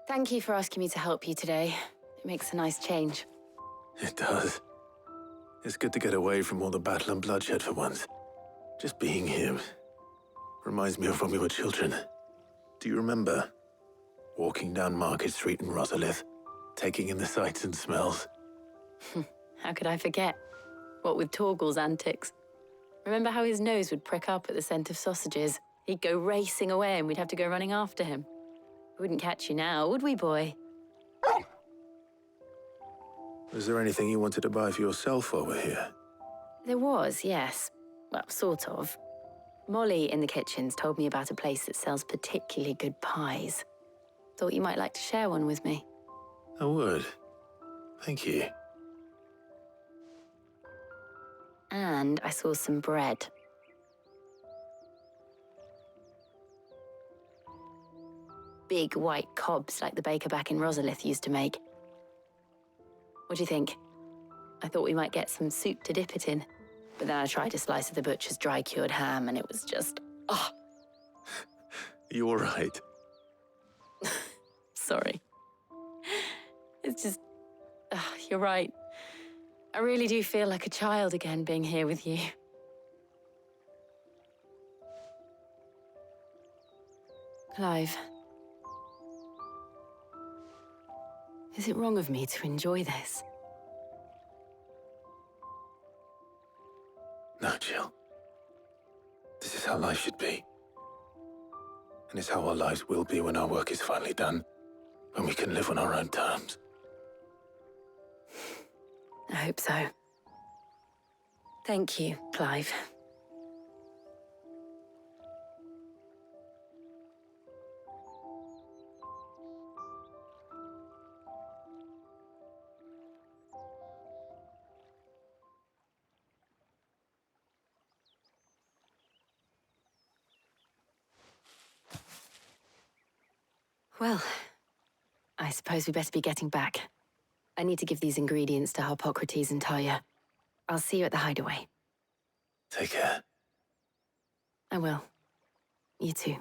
Thank you for asking me to help you today. It makes a nice change. It does. It's good to get away from all the battle and bloodshed for once. Just being here reminds me of when we were children. Do you remember? Walking down Market Street in Rosalith, taking in the sights and smells. How could I forget? What with Torgal's antics. Remember how his nose would prick up at the scent of sausages? He'd go racing away and we'd have to go running after him. We wouldn't catch you now, would we, boy? Was there anything you wanted to buy for yourself while we're here? There was, yes. Well, sort of. Molly in the kitchens told me about a place that sells particularly good pies. Thought you might like to share one with me. I would. Thank you. And I saw some bread. Big white cobs like the baker back in Rosalith used to make. What do you think? I thought we might get some soup to dip it in. But then I tried a slice of the butcher's dry-cured ham and it was just... oh! You all right? Sorry. It's just... you're right. I really do feel like a child again being here with you. Clive. Is it wrong of me to enjoy this? No, Jill. This is how life should be. And it's how our lives will be when our work is finally done. When we can live on our own terms. I hope so. Thank you, Clive. Well, I suppose we better be getting back. I need to give these ingredients to Harpocrates and Talia. I'll see you at the hideaway. Take care. I will. You too.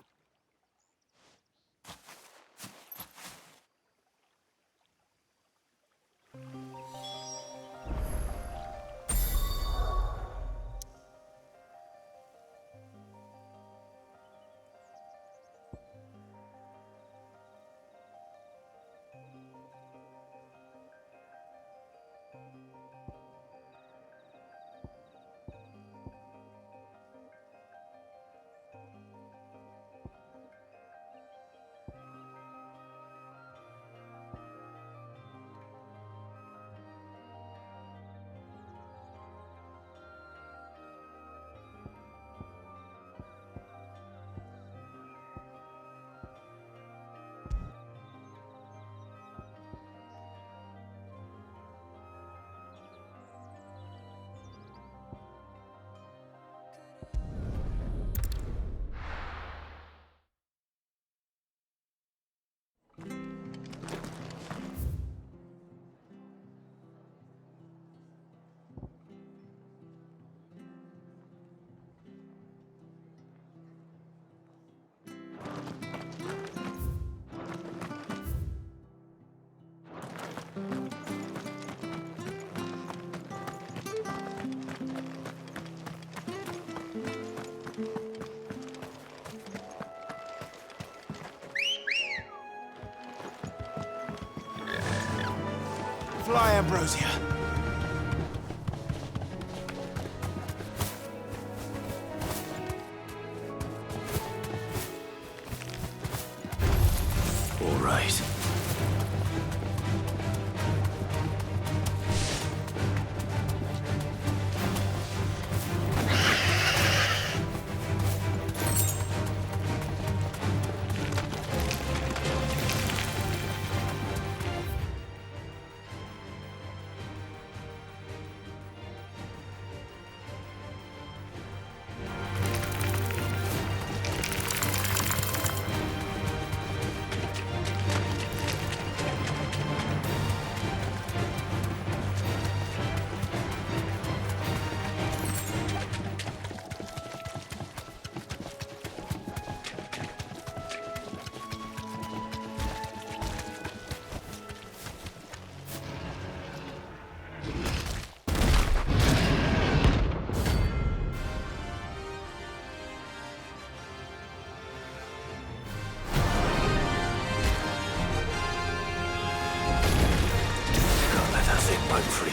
Fly, Ambrosia. All right.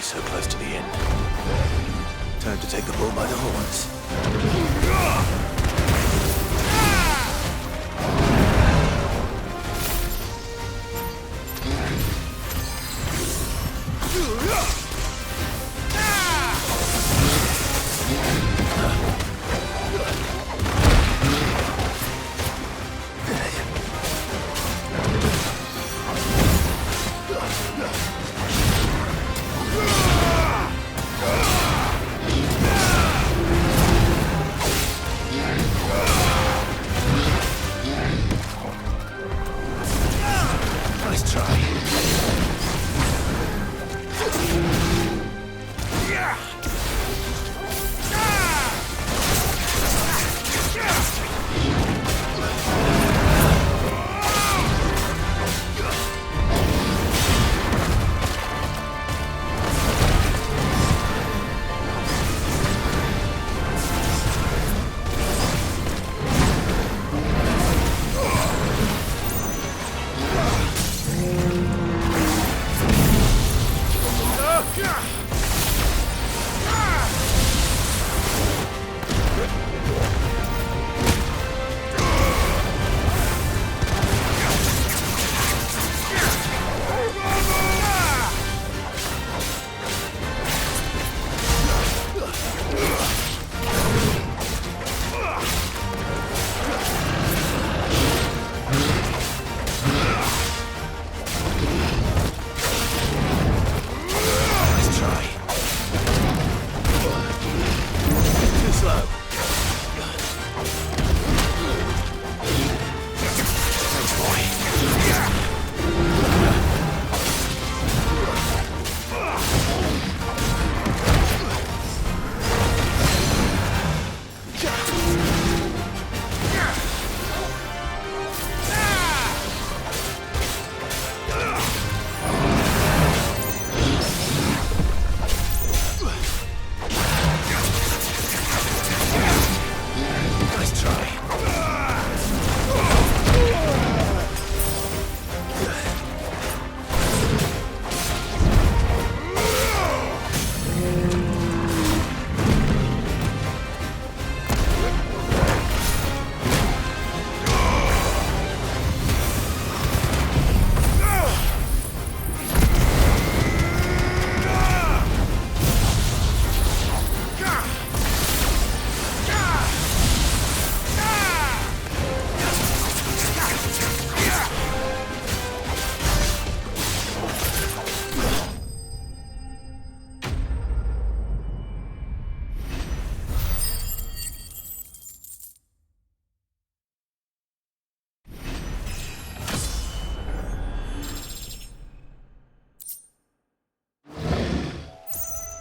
so close to the end. Time to take the bull by the horns. Nice try.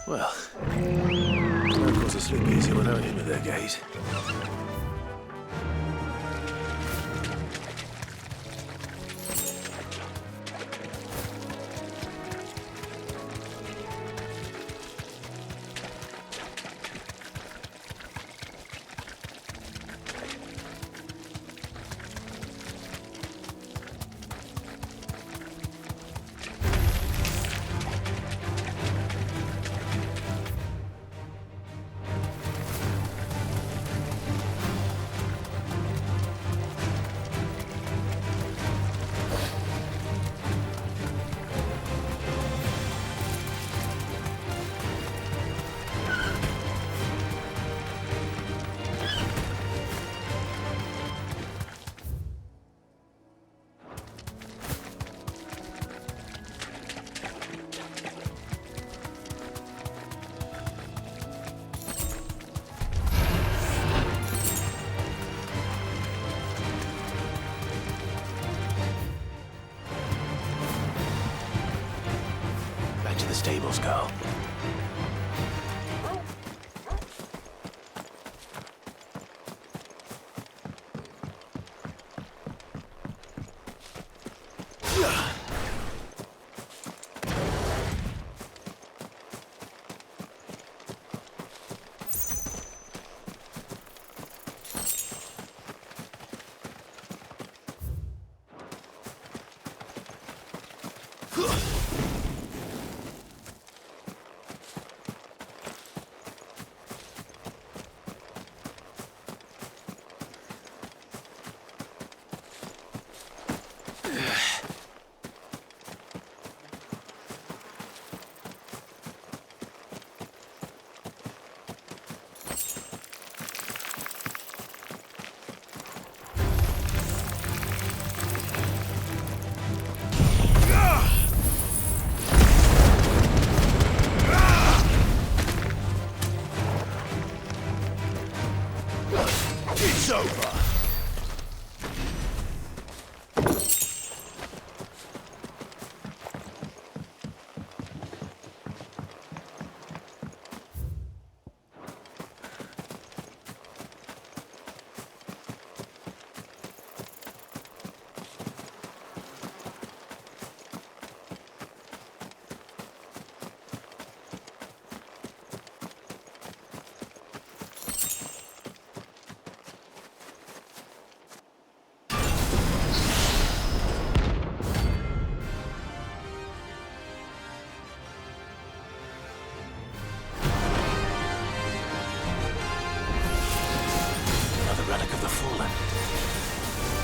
Well, locals are sleep easy without him at their gaze. To the stables go.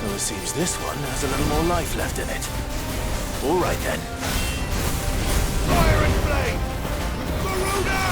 Though it seems this one has a little more life left in it. All right then. Fire and flame! Garuda!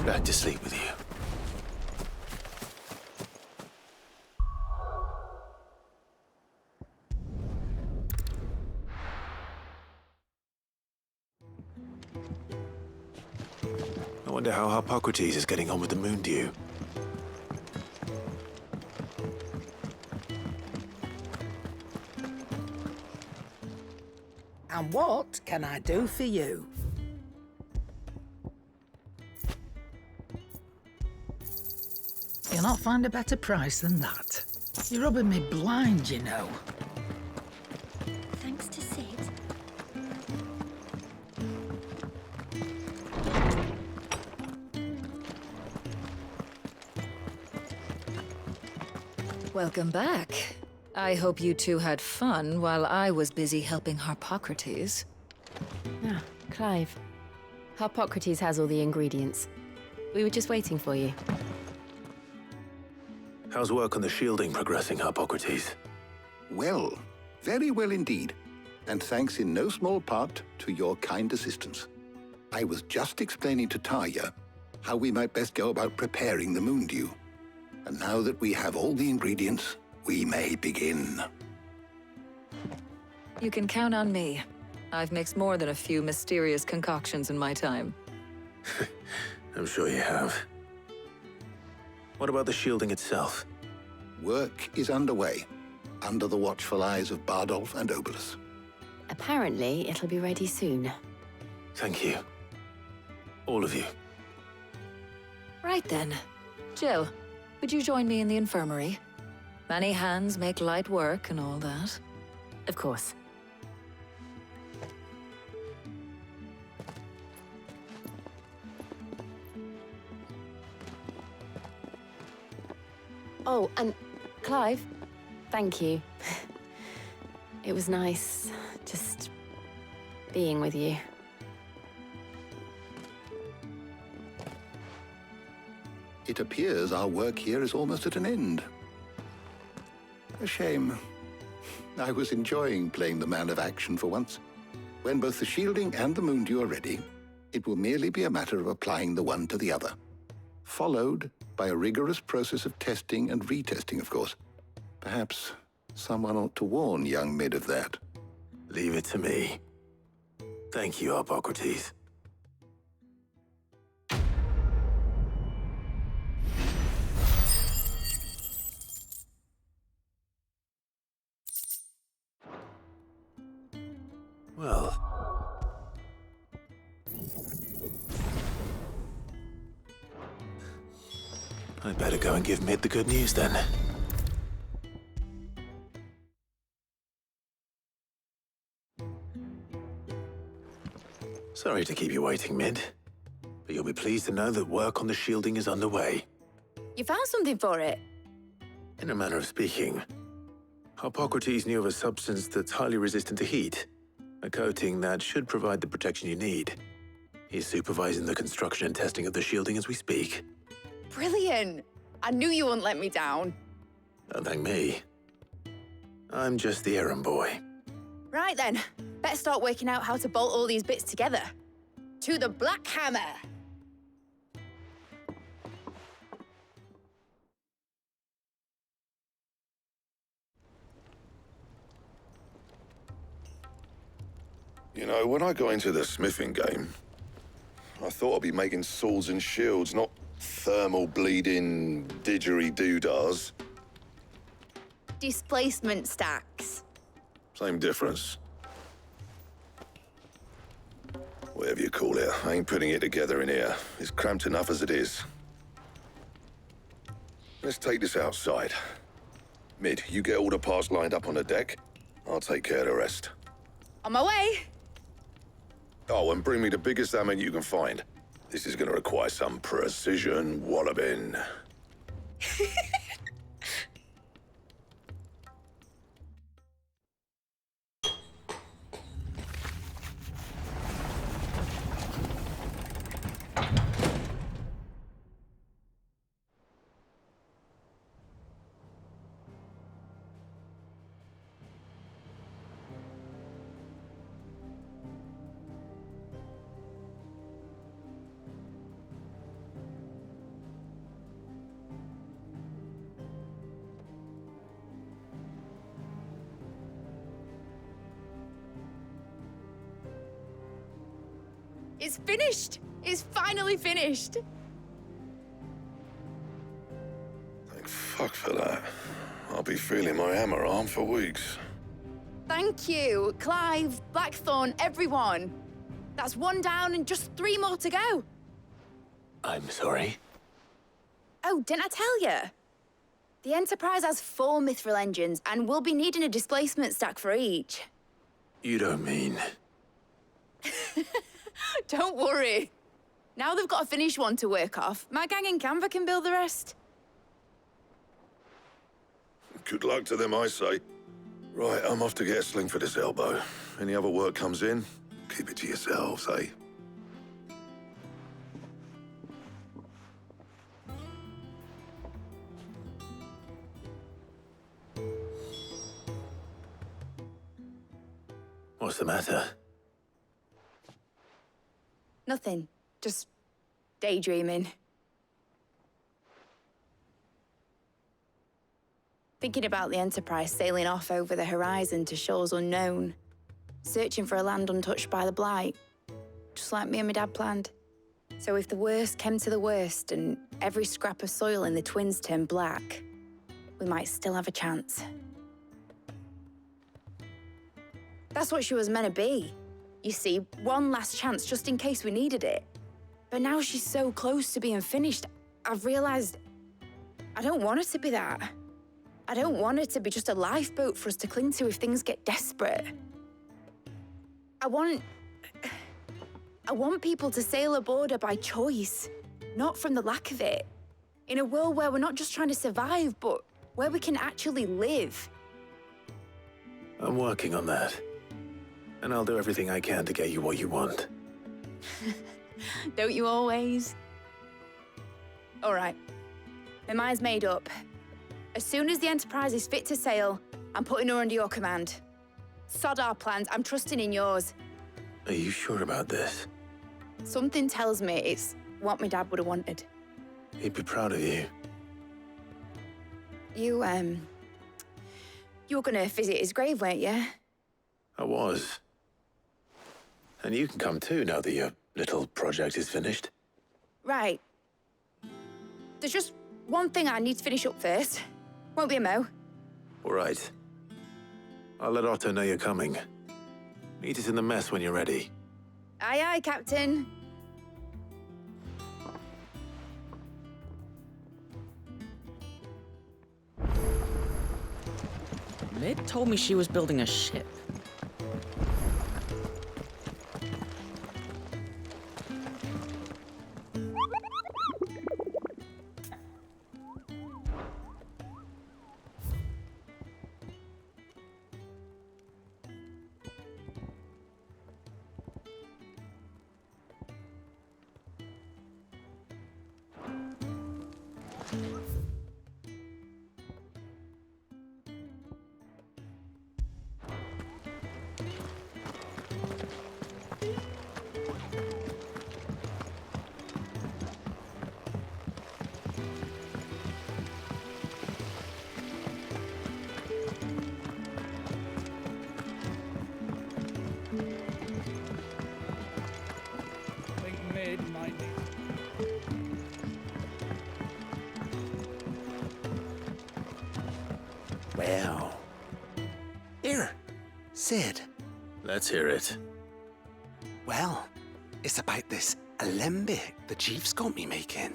Back to sleep with you. I wonder how Hippocrates is getting on with the moon dew. And what can I do for you? You'll not find a better price than that. You're rubbing me blind, you know. Thanks to Sid. Welcome back. I hope you two had fun while I was busy helping Hippocrates. Ah, Clive. Hippocrates has all the ingredients. We were just waiting for you. How's work on the shielding progressing, Hippocrates? Well, very well indeed. And thanks in no small part to your kind assistance. I was just explaining to Tarja how we might best go about preparing the moon dew. And now that we have all the ingredients, we may begin. You can count on me. I've mixed more than a few mysterious concoctions in my time. I'm sure you have. What about the shielding itself? Work is underway, under the watchful eyes of Bardolph and Obolus. Apparently, it'll be ready soon. Thank you. All of you. Right then. Jill, would you join me in the infirmary? Many hands make light work and all that. Of course. Oh, and Clive, thank you. It was nice just being with you. It appears our work here is almost at an end. A shame. I was enjoying playing the man of action for once. When both the shielding and the moon dew are ready, it will merely be a matter of applying the one to the other. Followed by a rigorous process of testing and retesting, of course. Perhaps someone ought to warn young Mid of that. Leave it to me. Thank you, Hippocrates. Well... I'd better go and give Mid the good news then. Sorry to keep you waiting, Mid. But you'll be pleased to know that work on the shielding is underway. You found something for it? In a manner of speaking, Hippocrates knew of a substance that's highly resistant to heat. A coating that should provide the protection you need. He's supervising the construction and testing of the shielding as we speak. Brilliant! I knew you wouldn't let me down. Don't thank me. I'm just the errand boy. Right then, better start working out how to bolt all these bits together. To the Black Hammer! You know, when I got into the smithing game, I thought I'd be making swords and shields, not thermal bleeding didgeridoo-dahs. Displacement stacks. Same difference. Whatever you call it, I ain't putting it together in here. It's cramped enough as it is. Let's take this outside. Mid, you get all the parts lined up on the deck. I'll take care of the rest. On my way! Oh, and bring me the biggest hammer you can find. This is gonna require some precision walloping. It's finished! It's finally finished! Thank fuck for that. I'll be feeling my hammer arm for weeks. Thank you, Clive, Blackthorn, everyone. That's 1 down and just 3 more to go. I'm sorry. Oh, didn't I tell you? The Enterprise has 4 mithril engines, and we'll be needing a displacement stack for each. You don't mean... Don't worry. Now they've got a finished one to work off, my gang in Canva can build the rest. Good luck to them, I say. Right, I'm off to get a sling for this elbow. Any other work comes in, keep it to yourselves, eh? What's the matter? Nothing. Just daydreaming. Thinking about the Enterprise sailing off over the horizon to shores unknown, searching for a land untouched by the Blight, just like me and my dad planned. So if the worst came to the worst and every scrap of soil in the Twins turned black, we might still have a chance. That's what she was meant to be. You see, one last chance just in case we needed it. But now she's so close to being finished, I've realized I don't want her to be that. I don't want her to be just a lifeboat for us to cling to if things get desperate. I want people to sail aboard her by choice, not from the lack of it. In a world where we're not just trying to survive, but where we can actually live. I'm working on that. And I'll do everything I can to get you what you want. Don't you always? All right, my mind's made up. As soon as the Enterprise is fit to sail, I'm putting her under your command. Sod our plans, I'm trusting in yours. Are you sure about this? Something tells me it's what my dad would have wanted. He'd be proud of you. You were gonna visit his grave, weren't you? I was. And you can come too now that your little project is finished. Right. There's just one thing I need to finish up first. Won't be a mo. All right. I'll let Otto know you're coming. Meet us in the mess when you're ready. Aye, aye, Captain. Lid told me she was building a ship. Well. Here, Sid. Let's hear it. Well, it's about this alembic the Chief's got me making.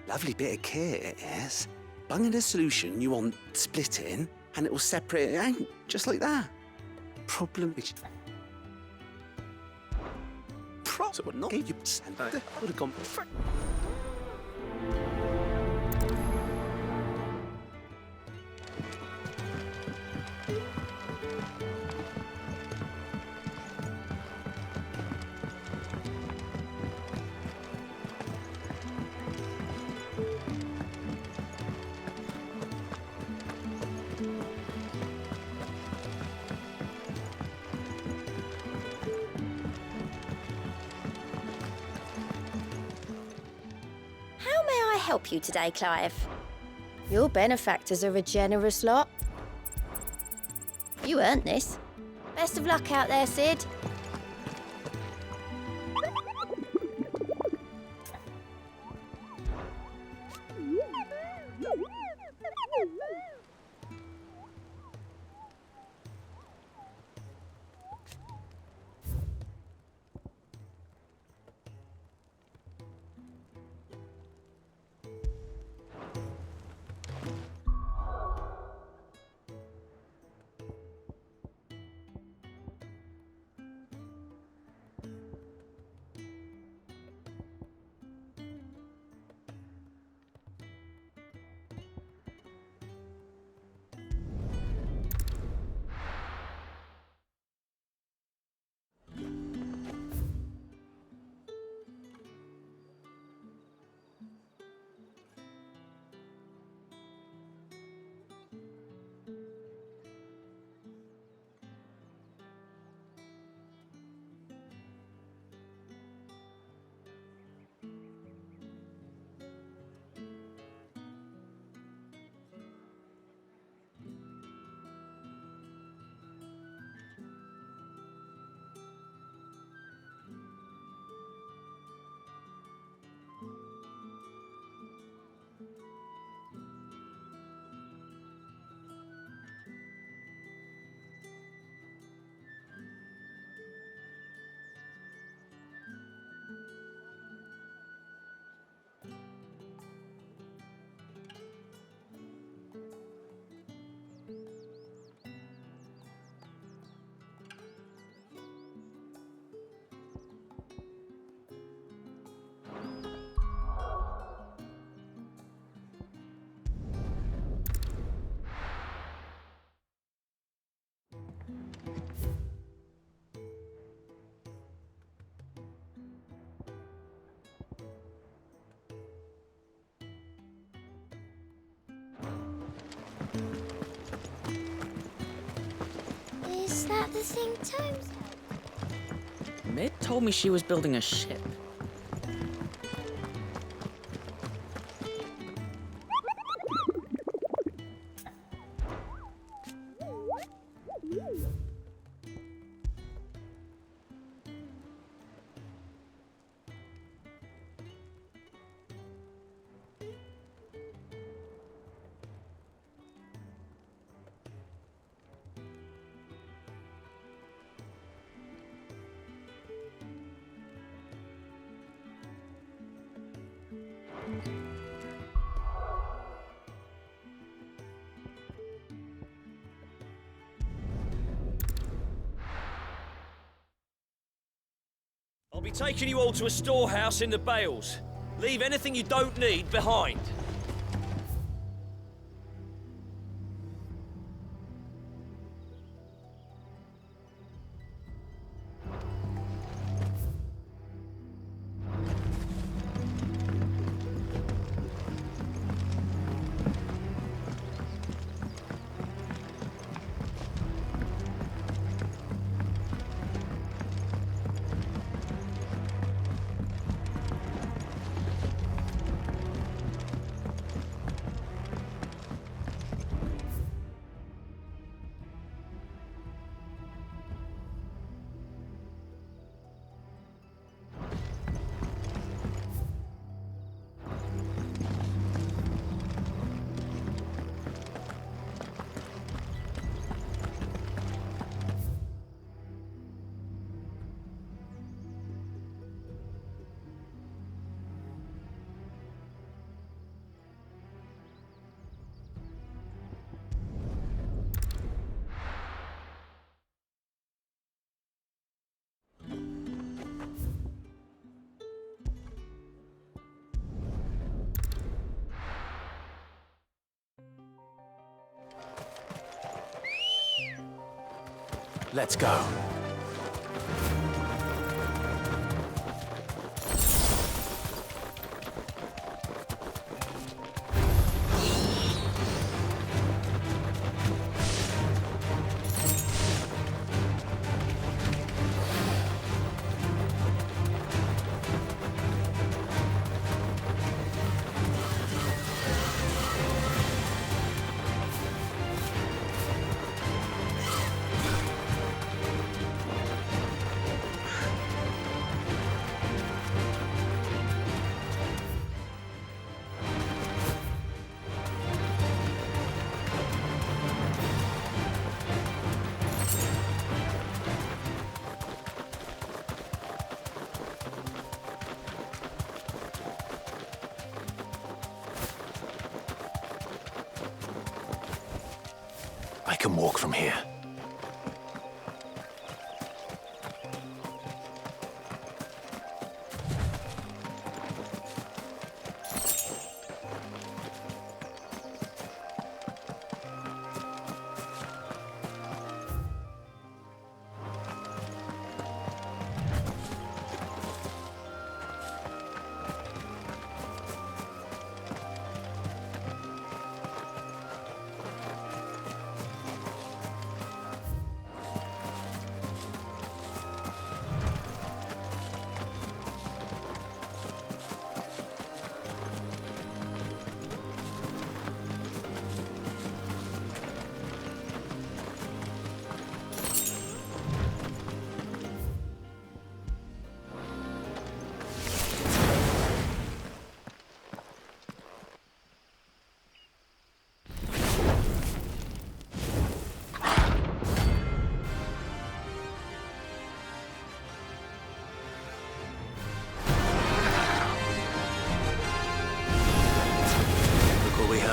Lovely bit of kit it is. Bunging a solution you want splitting, and it will separate it out, just like that. Problem is... So what not you sent would have gone... How may I help you today, Clive? Your benefactors are a generous lot. You earned this. Best of luck out there, Sid. that the thing Tome said? Mid told me she was building a ship. I'll be taking you all to a storehouse in the Bales. Leave anything you don't need behind. Let's go. I can walk from here.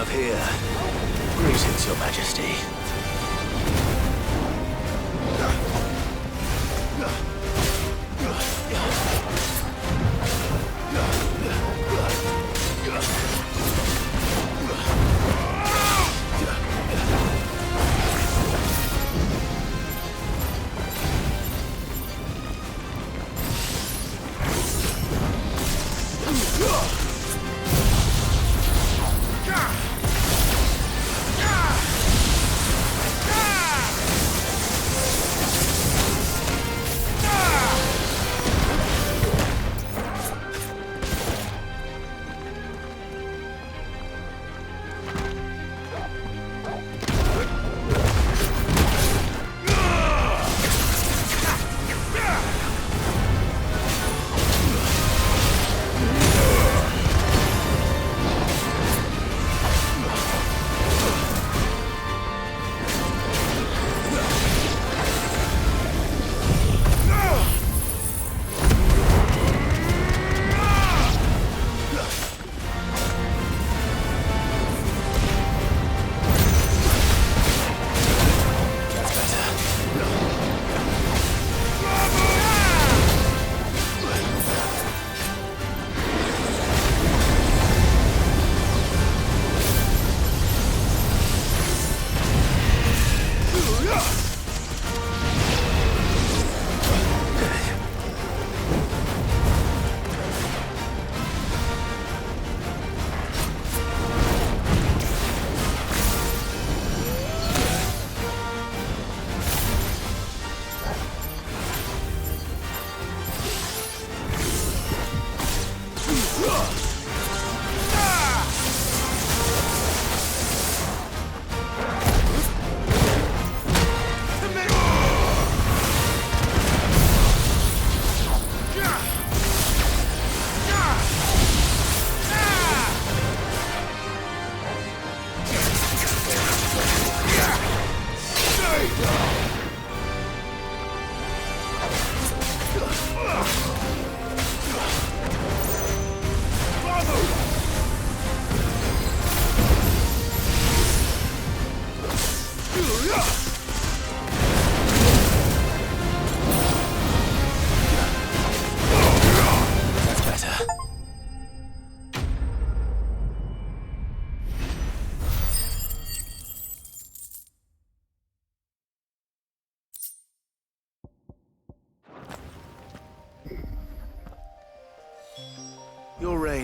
Here. Greetings, Your Majesty.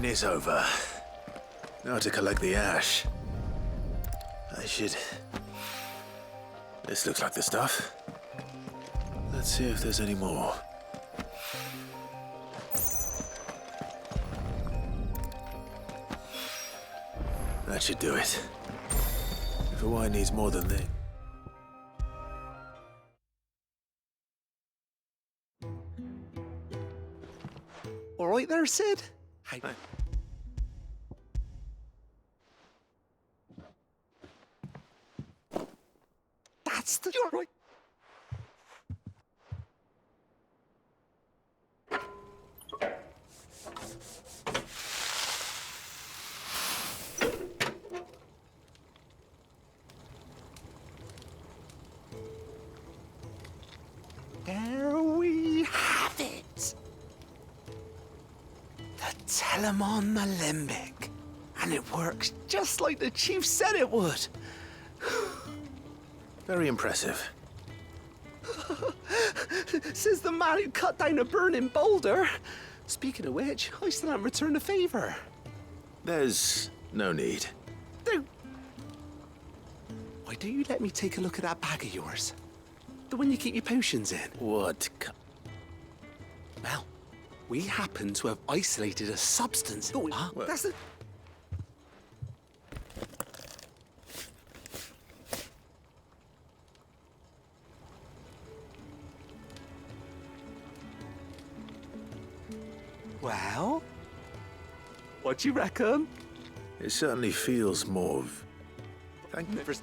weighing is over. Now to collect the ash. I should... This looks like the stuff. Let's see if there's any more. That should do it. If a wine needs more than this... All right there, Sid? Hey. That's the... You're right. There we have it. The Telemon Malembic. And it works just like the chief said it would. Very impressive. Says the man who cut down a burning boulder. Speaking of which, I still haven't returned the favor. There's no need. Why don't you let me take a look at that bag of yours? The one you keep your potions in. What? Well, we happen to have isolated a substance. Oh, that's the... Well, what do you reckon? It certainly feels more... Thank you for...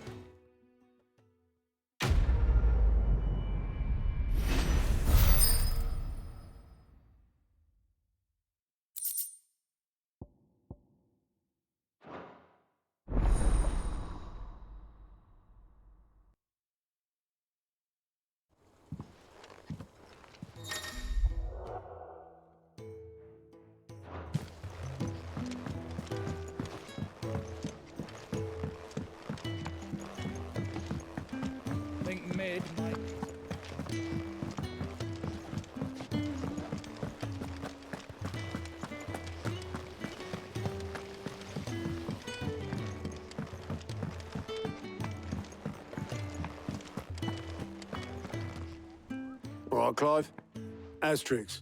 Think mid might... All right, Clive. Asterix.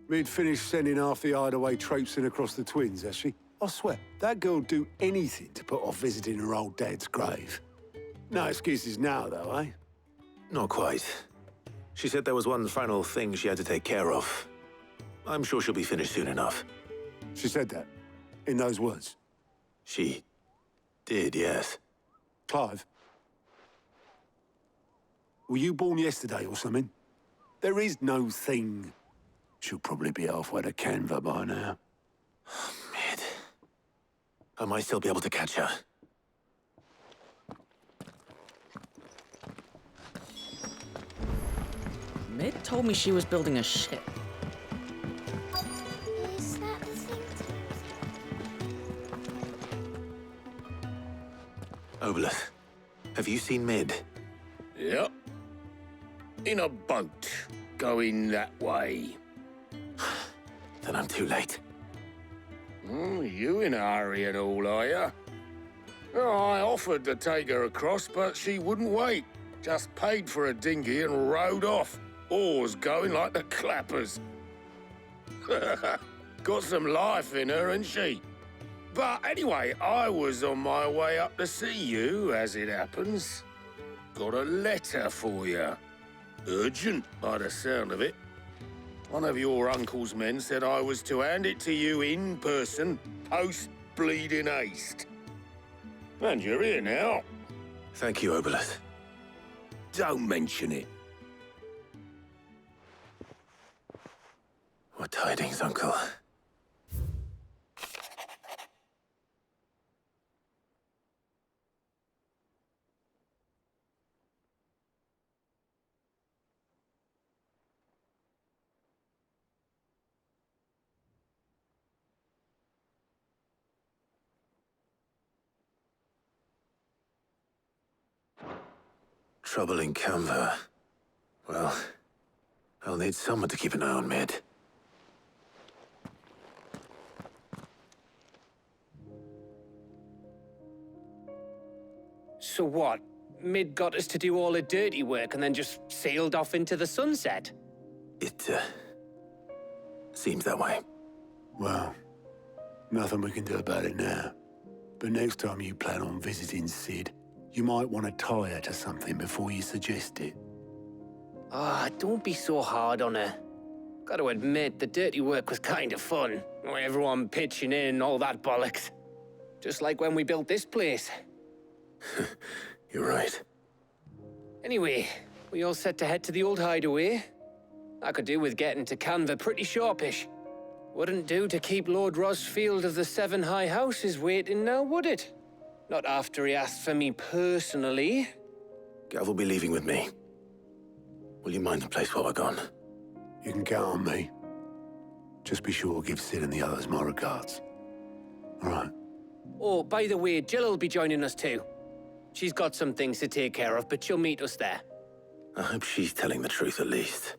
Mid finished sending half the hideaway traipsing across the twins, has she? I swear, that girl'd do anything to put off visiting her old dad's grave. No excuses now, though, eh? Not quite. She said there was one final thing she had to take care of. I'm sure she'll be finished soon enough. She said that? In those words? She did, yes. Clive? Were you born yesterday or something? There is no thing. She'll probably be halfway to Canva by now. Mid. I might still be able to catch her. Mid told me she was building a ship. Is that the thing? Obelith, have you seen Mid? Yep. In a boat, going that way. Then I'm too late. You in a hurry and all, are you? Oh, I offered to take her across, but she wouldn't wait. Just paid for a dinghy and rowed off. Oars going like the clappers. Got some life in her, ain't she? But anyway, I was on my way up to see you, as it happens. Got a letter for you. Urgent, by the sound of it. One of your uncle's men said I was to hand it to you in person, post-bleeding haste. And you're here now. Thank you, Obelith. Don't mention it. What tidings, Uncle? Trouble in Canva. Well, I'll need someone to keep an eye on Mid. So what? Mid got us to do all the dirty work and then just sailed off into the sunset? It, seems that way. Well, nothing we can do about it now. But next time you plan on visiting Sid, you might want to tie her to something before you suggest it. Ah, don't be so hard on her. Gotta admit, the dirty work was kind of fun. Everyone pitching in, all that bollocks. Just like when we built this place. You're right. Anyway, we all set to head to the old hideaway. I could do with getting to Canva pretty sharpish. Wouldn't do to keep Lord Rosfield of the Seven High Houses waiting now, would it? Not after he asked for me personally. Gav will be leaving with me. Will you mind the place while we're gone? You can count on me. Just be sure to give Sid and the others my regards. All right. Oh, by the way, Jill will be joining us too. She's got some things to take care of, but she'll meet us there. I hope she's telling the truth at least.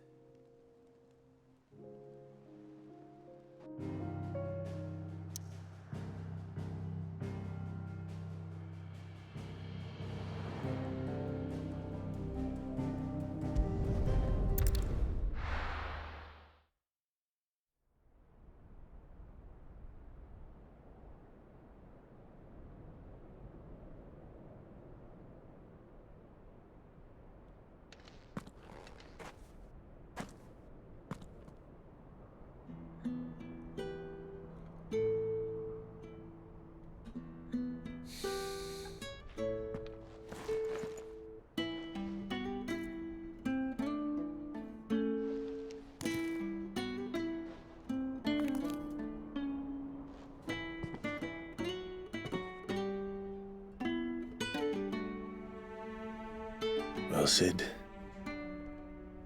Well, Sid,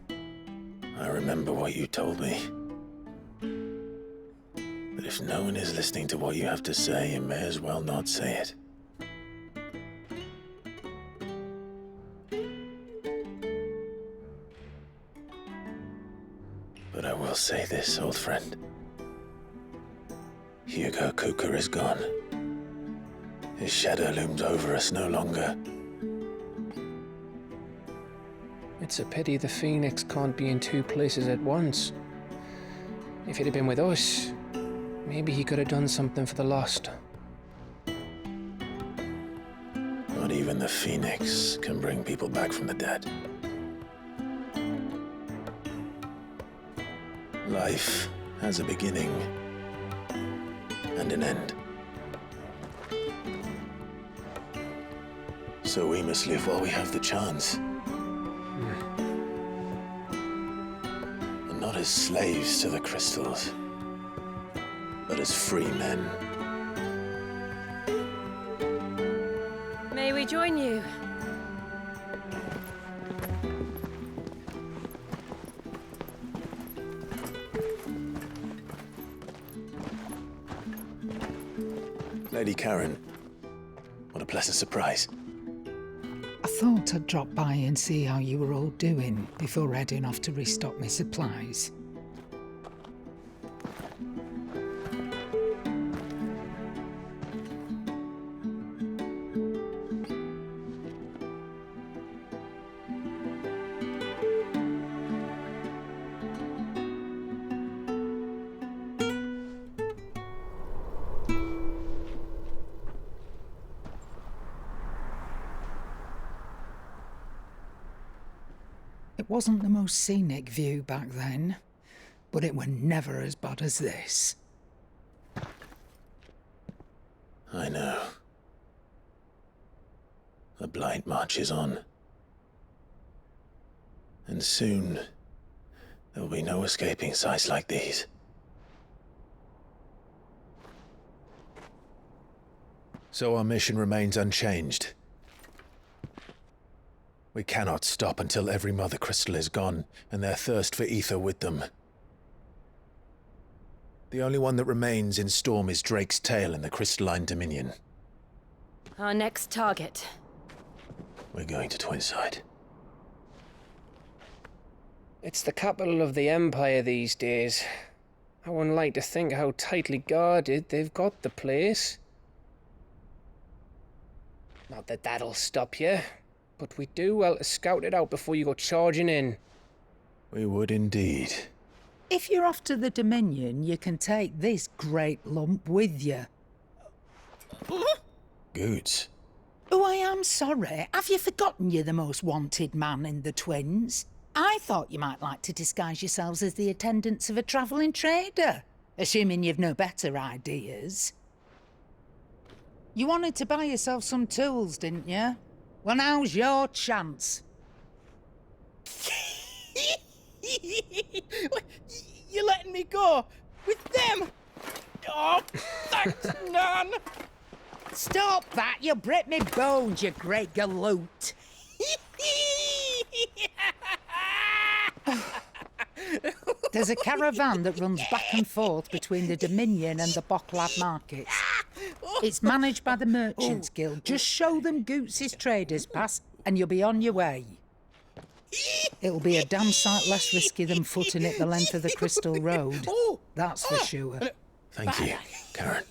I remember what you told me. But if no one is listening to what you have to say, you may as well not say it. But I will say this, old friend. Hugo Kuka is gone. His shadow looms over us no longer. It's a pity the Phoenix can't be in two places at once. If he'd have been with us, maybe he could have done something for the lost. Not even the Phoenix can bring people back from the dead. Life has a beginning and an end. So we must live while we have the chance. And not as slaves to the crystals, but as free men. May we join you? Lady Karen, what a pleasant surprise. I thought I'd drop by and see how you were all doing before heading off to restock my supplies. It wasn't the most scenic view back then, but it were never as bad as this. I know. The blight marches on. And soon, there will be no escaping sights like these. So our mission remains unchanged. We cannot stop until every Mother Crystal is gone, and their thirst for ether with them. The only one that remains in Storm is Drake's Tail in the Crystalline Dominion. Our next target. We're going to Twinside. It's the capital of the Empire these days. I wouldn't like to think how tightly guarded they've got the place. Not that that'll stop you, but we do well to scout it out before you go charging in. We would indeed. If you're off to the Dominion, you can take this great lump with you. Goods. Oh, I am sorry. Have you forgotten you're the most wanted man in the Twins? I thought you might like to disguise yourselves as the attendants of a travelling trader, assuming you've no better ideas. You wanted to buy yourself some tools, didn't you? Well, now's your chance. You're letting me go? With them? Oh, thanks, Nan! Stop that! You'll break me bones, you great galoot! There's a caravan that runs back and forth between the Dominion and the Bocklad markets. It's managed by the Merchants Guild. Just show them Goots' traders pass and you'll be on your way. It'll be a damn sight less risky than footing it the length of the Crystal Road. That's for sure. Thank you, Karen.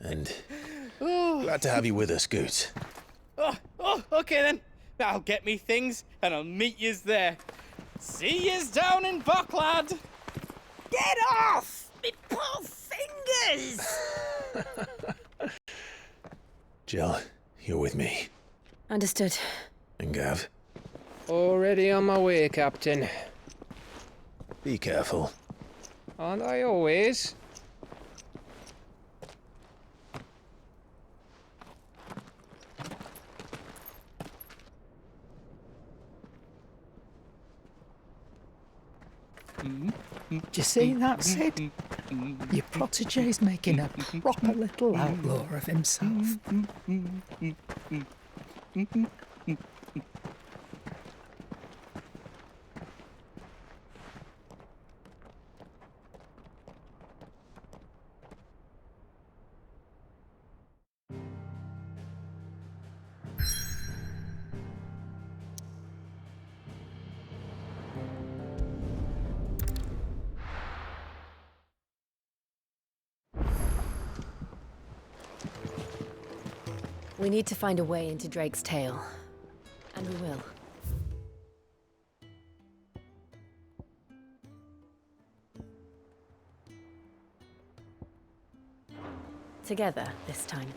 And glad to have you with us, Goots. Okay then. I'll get me things and I'll meet yous there. See yous down in Bocklad. Get off! Me poor fingers! Jill, you're with me. Understood. And Gav. Already on my way, Captain. Be careful. Aren't I always? Do you see that, Sid? Your protege's making a proper little outlaw of himself. We need to find a way into Drake's tail. And we will. Together, this time.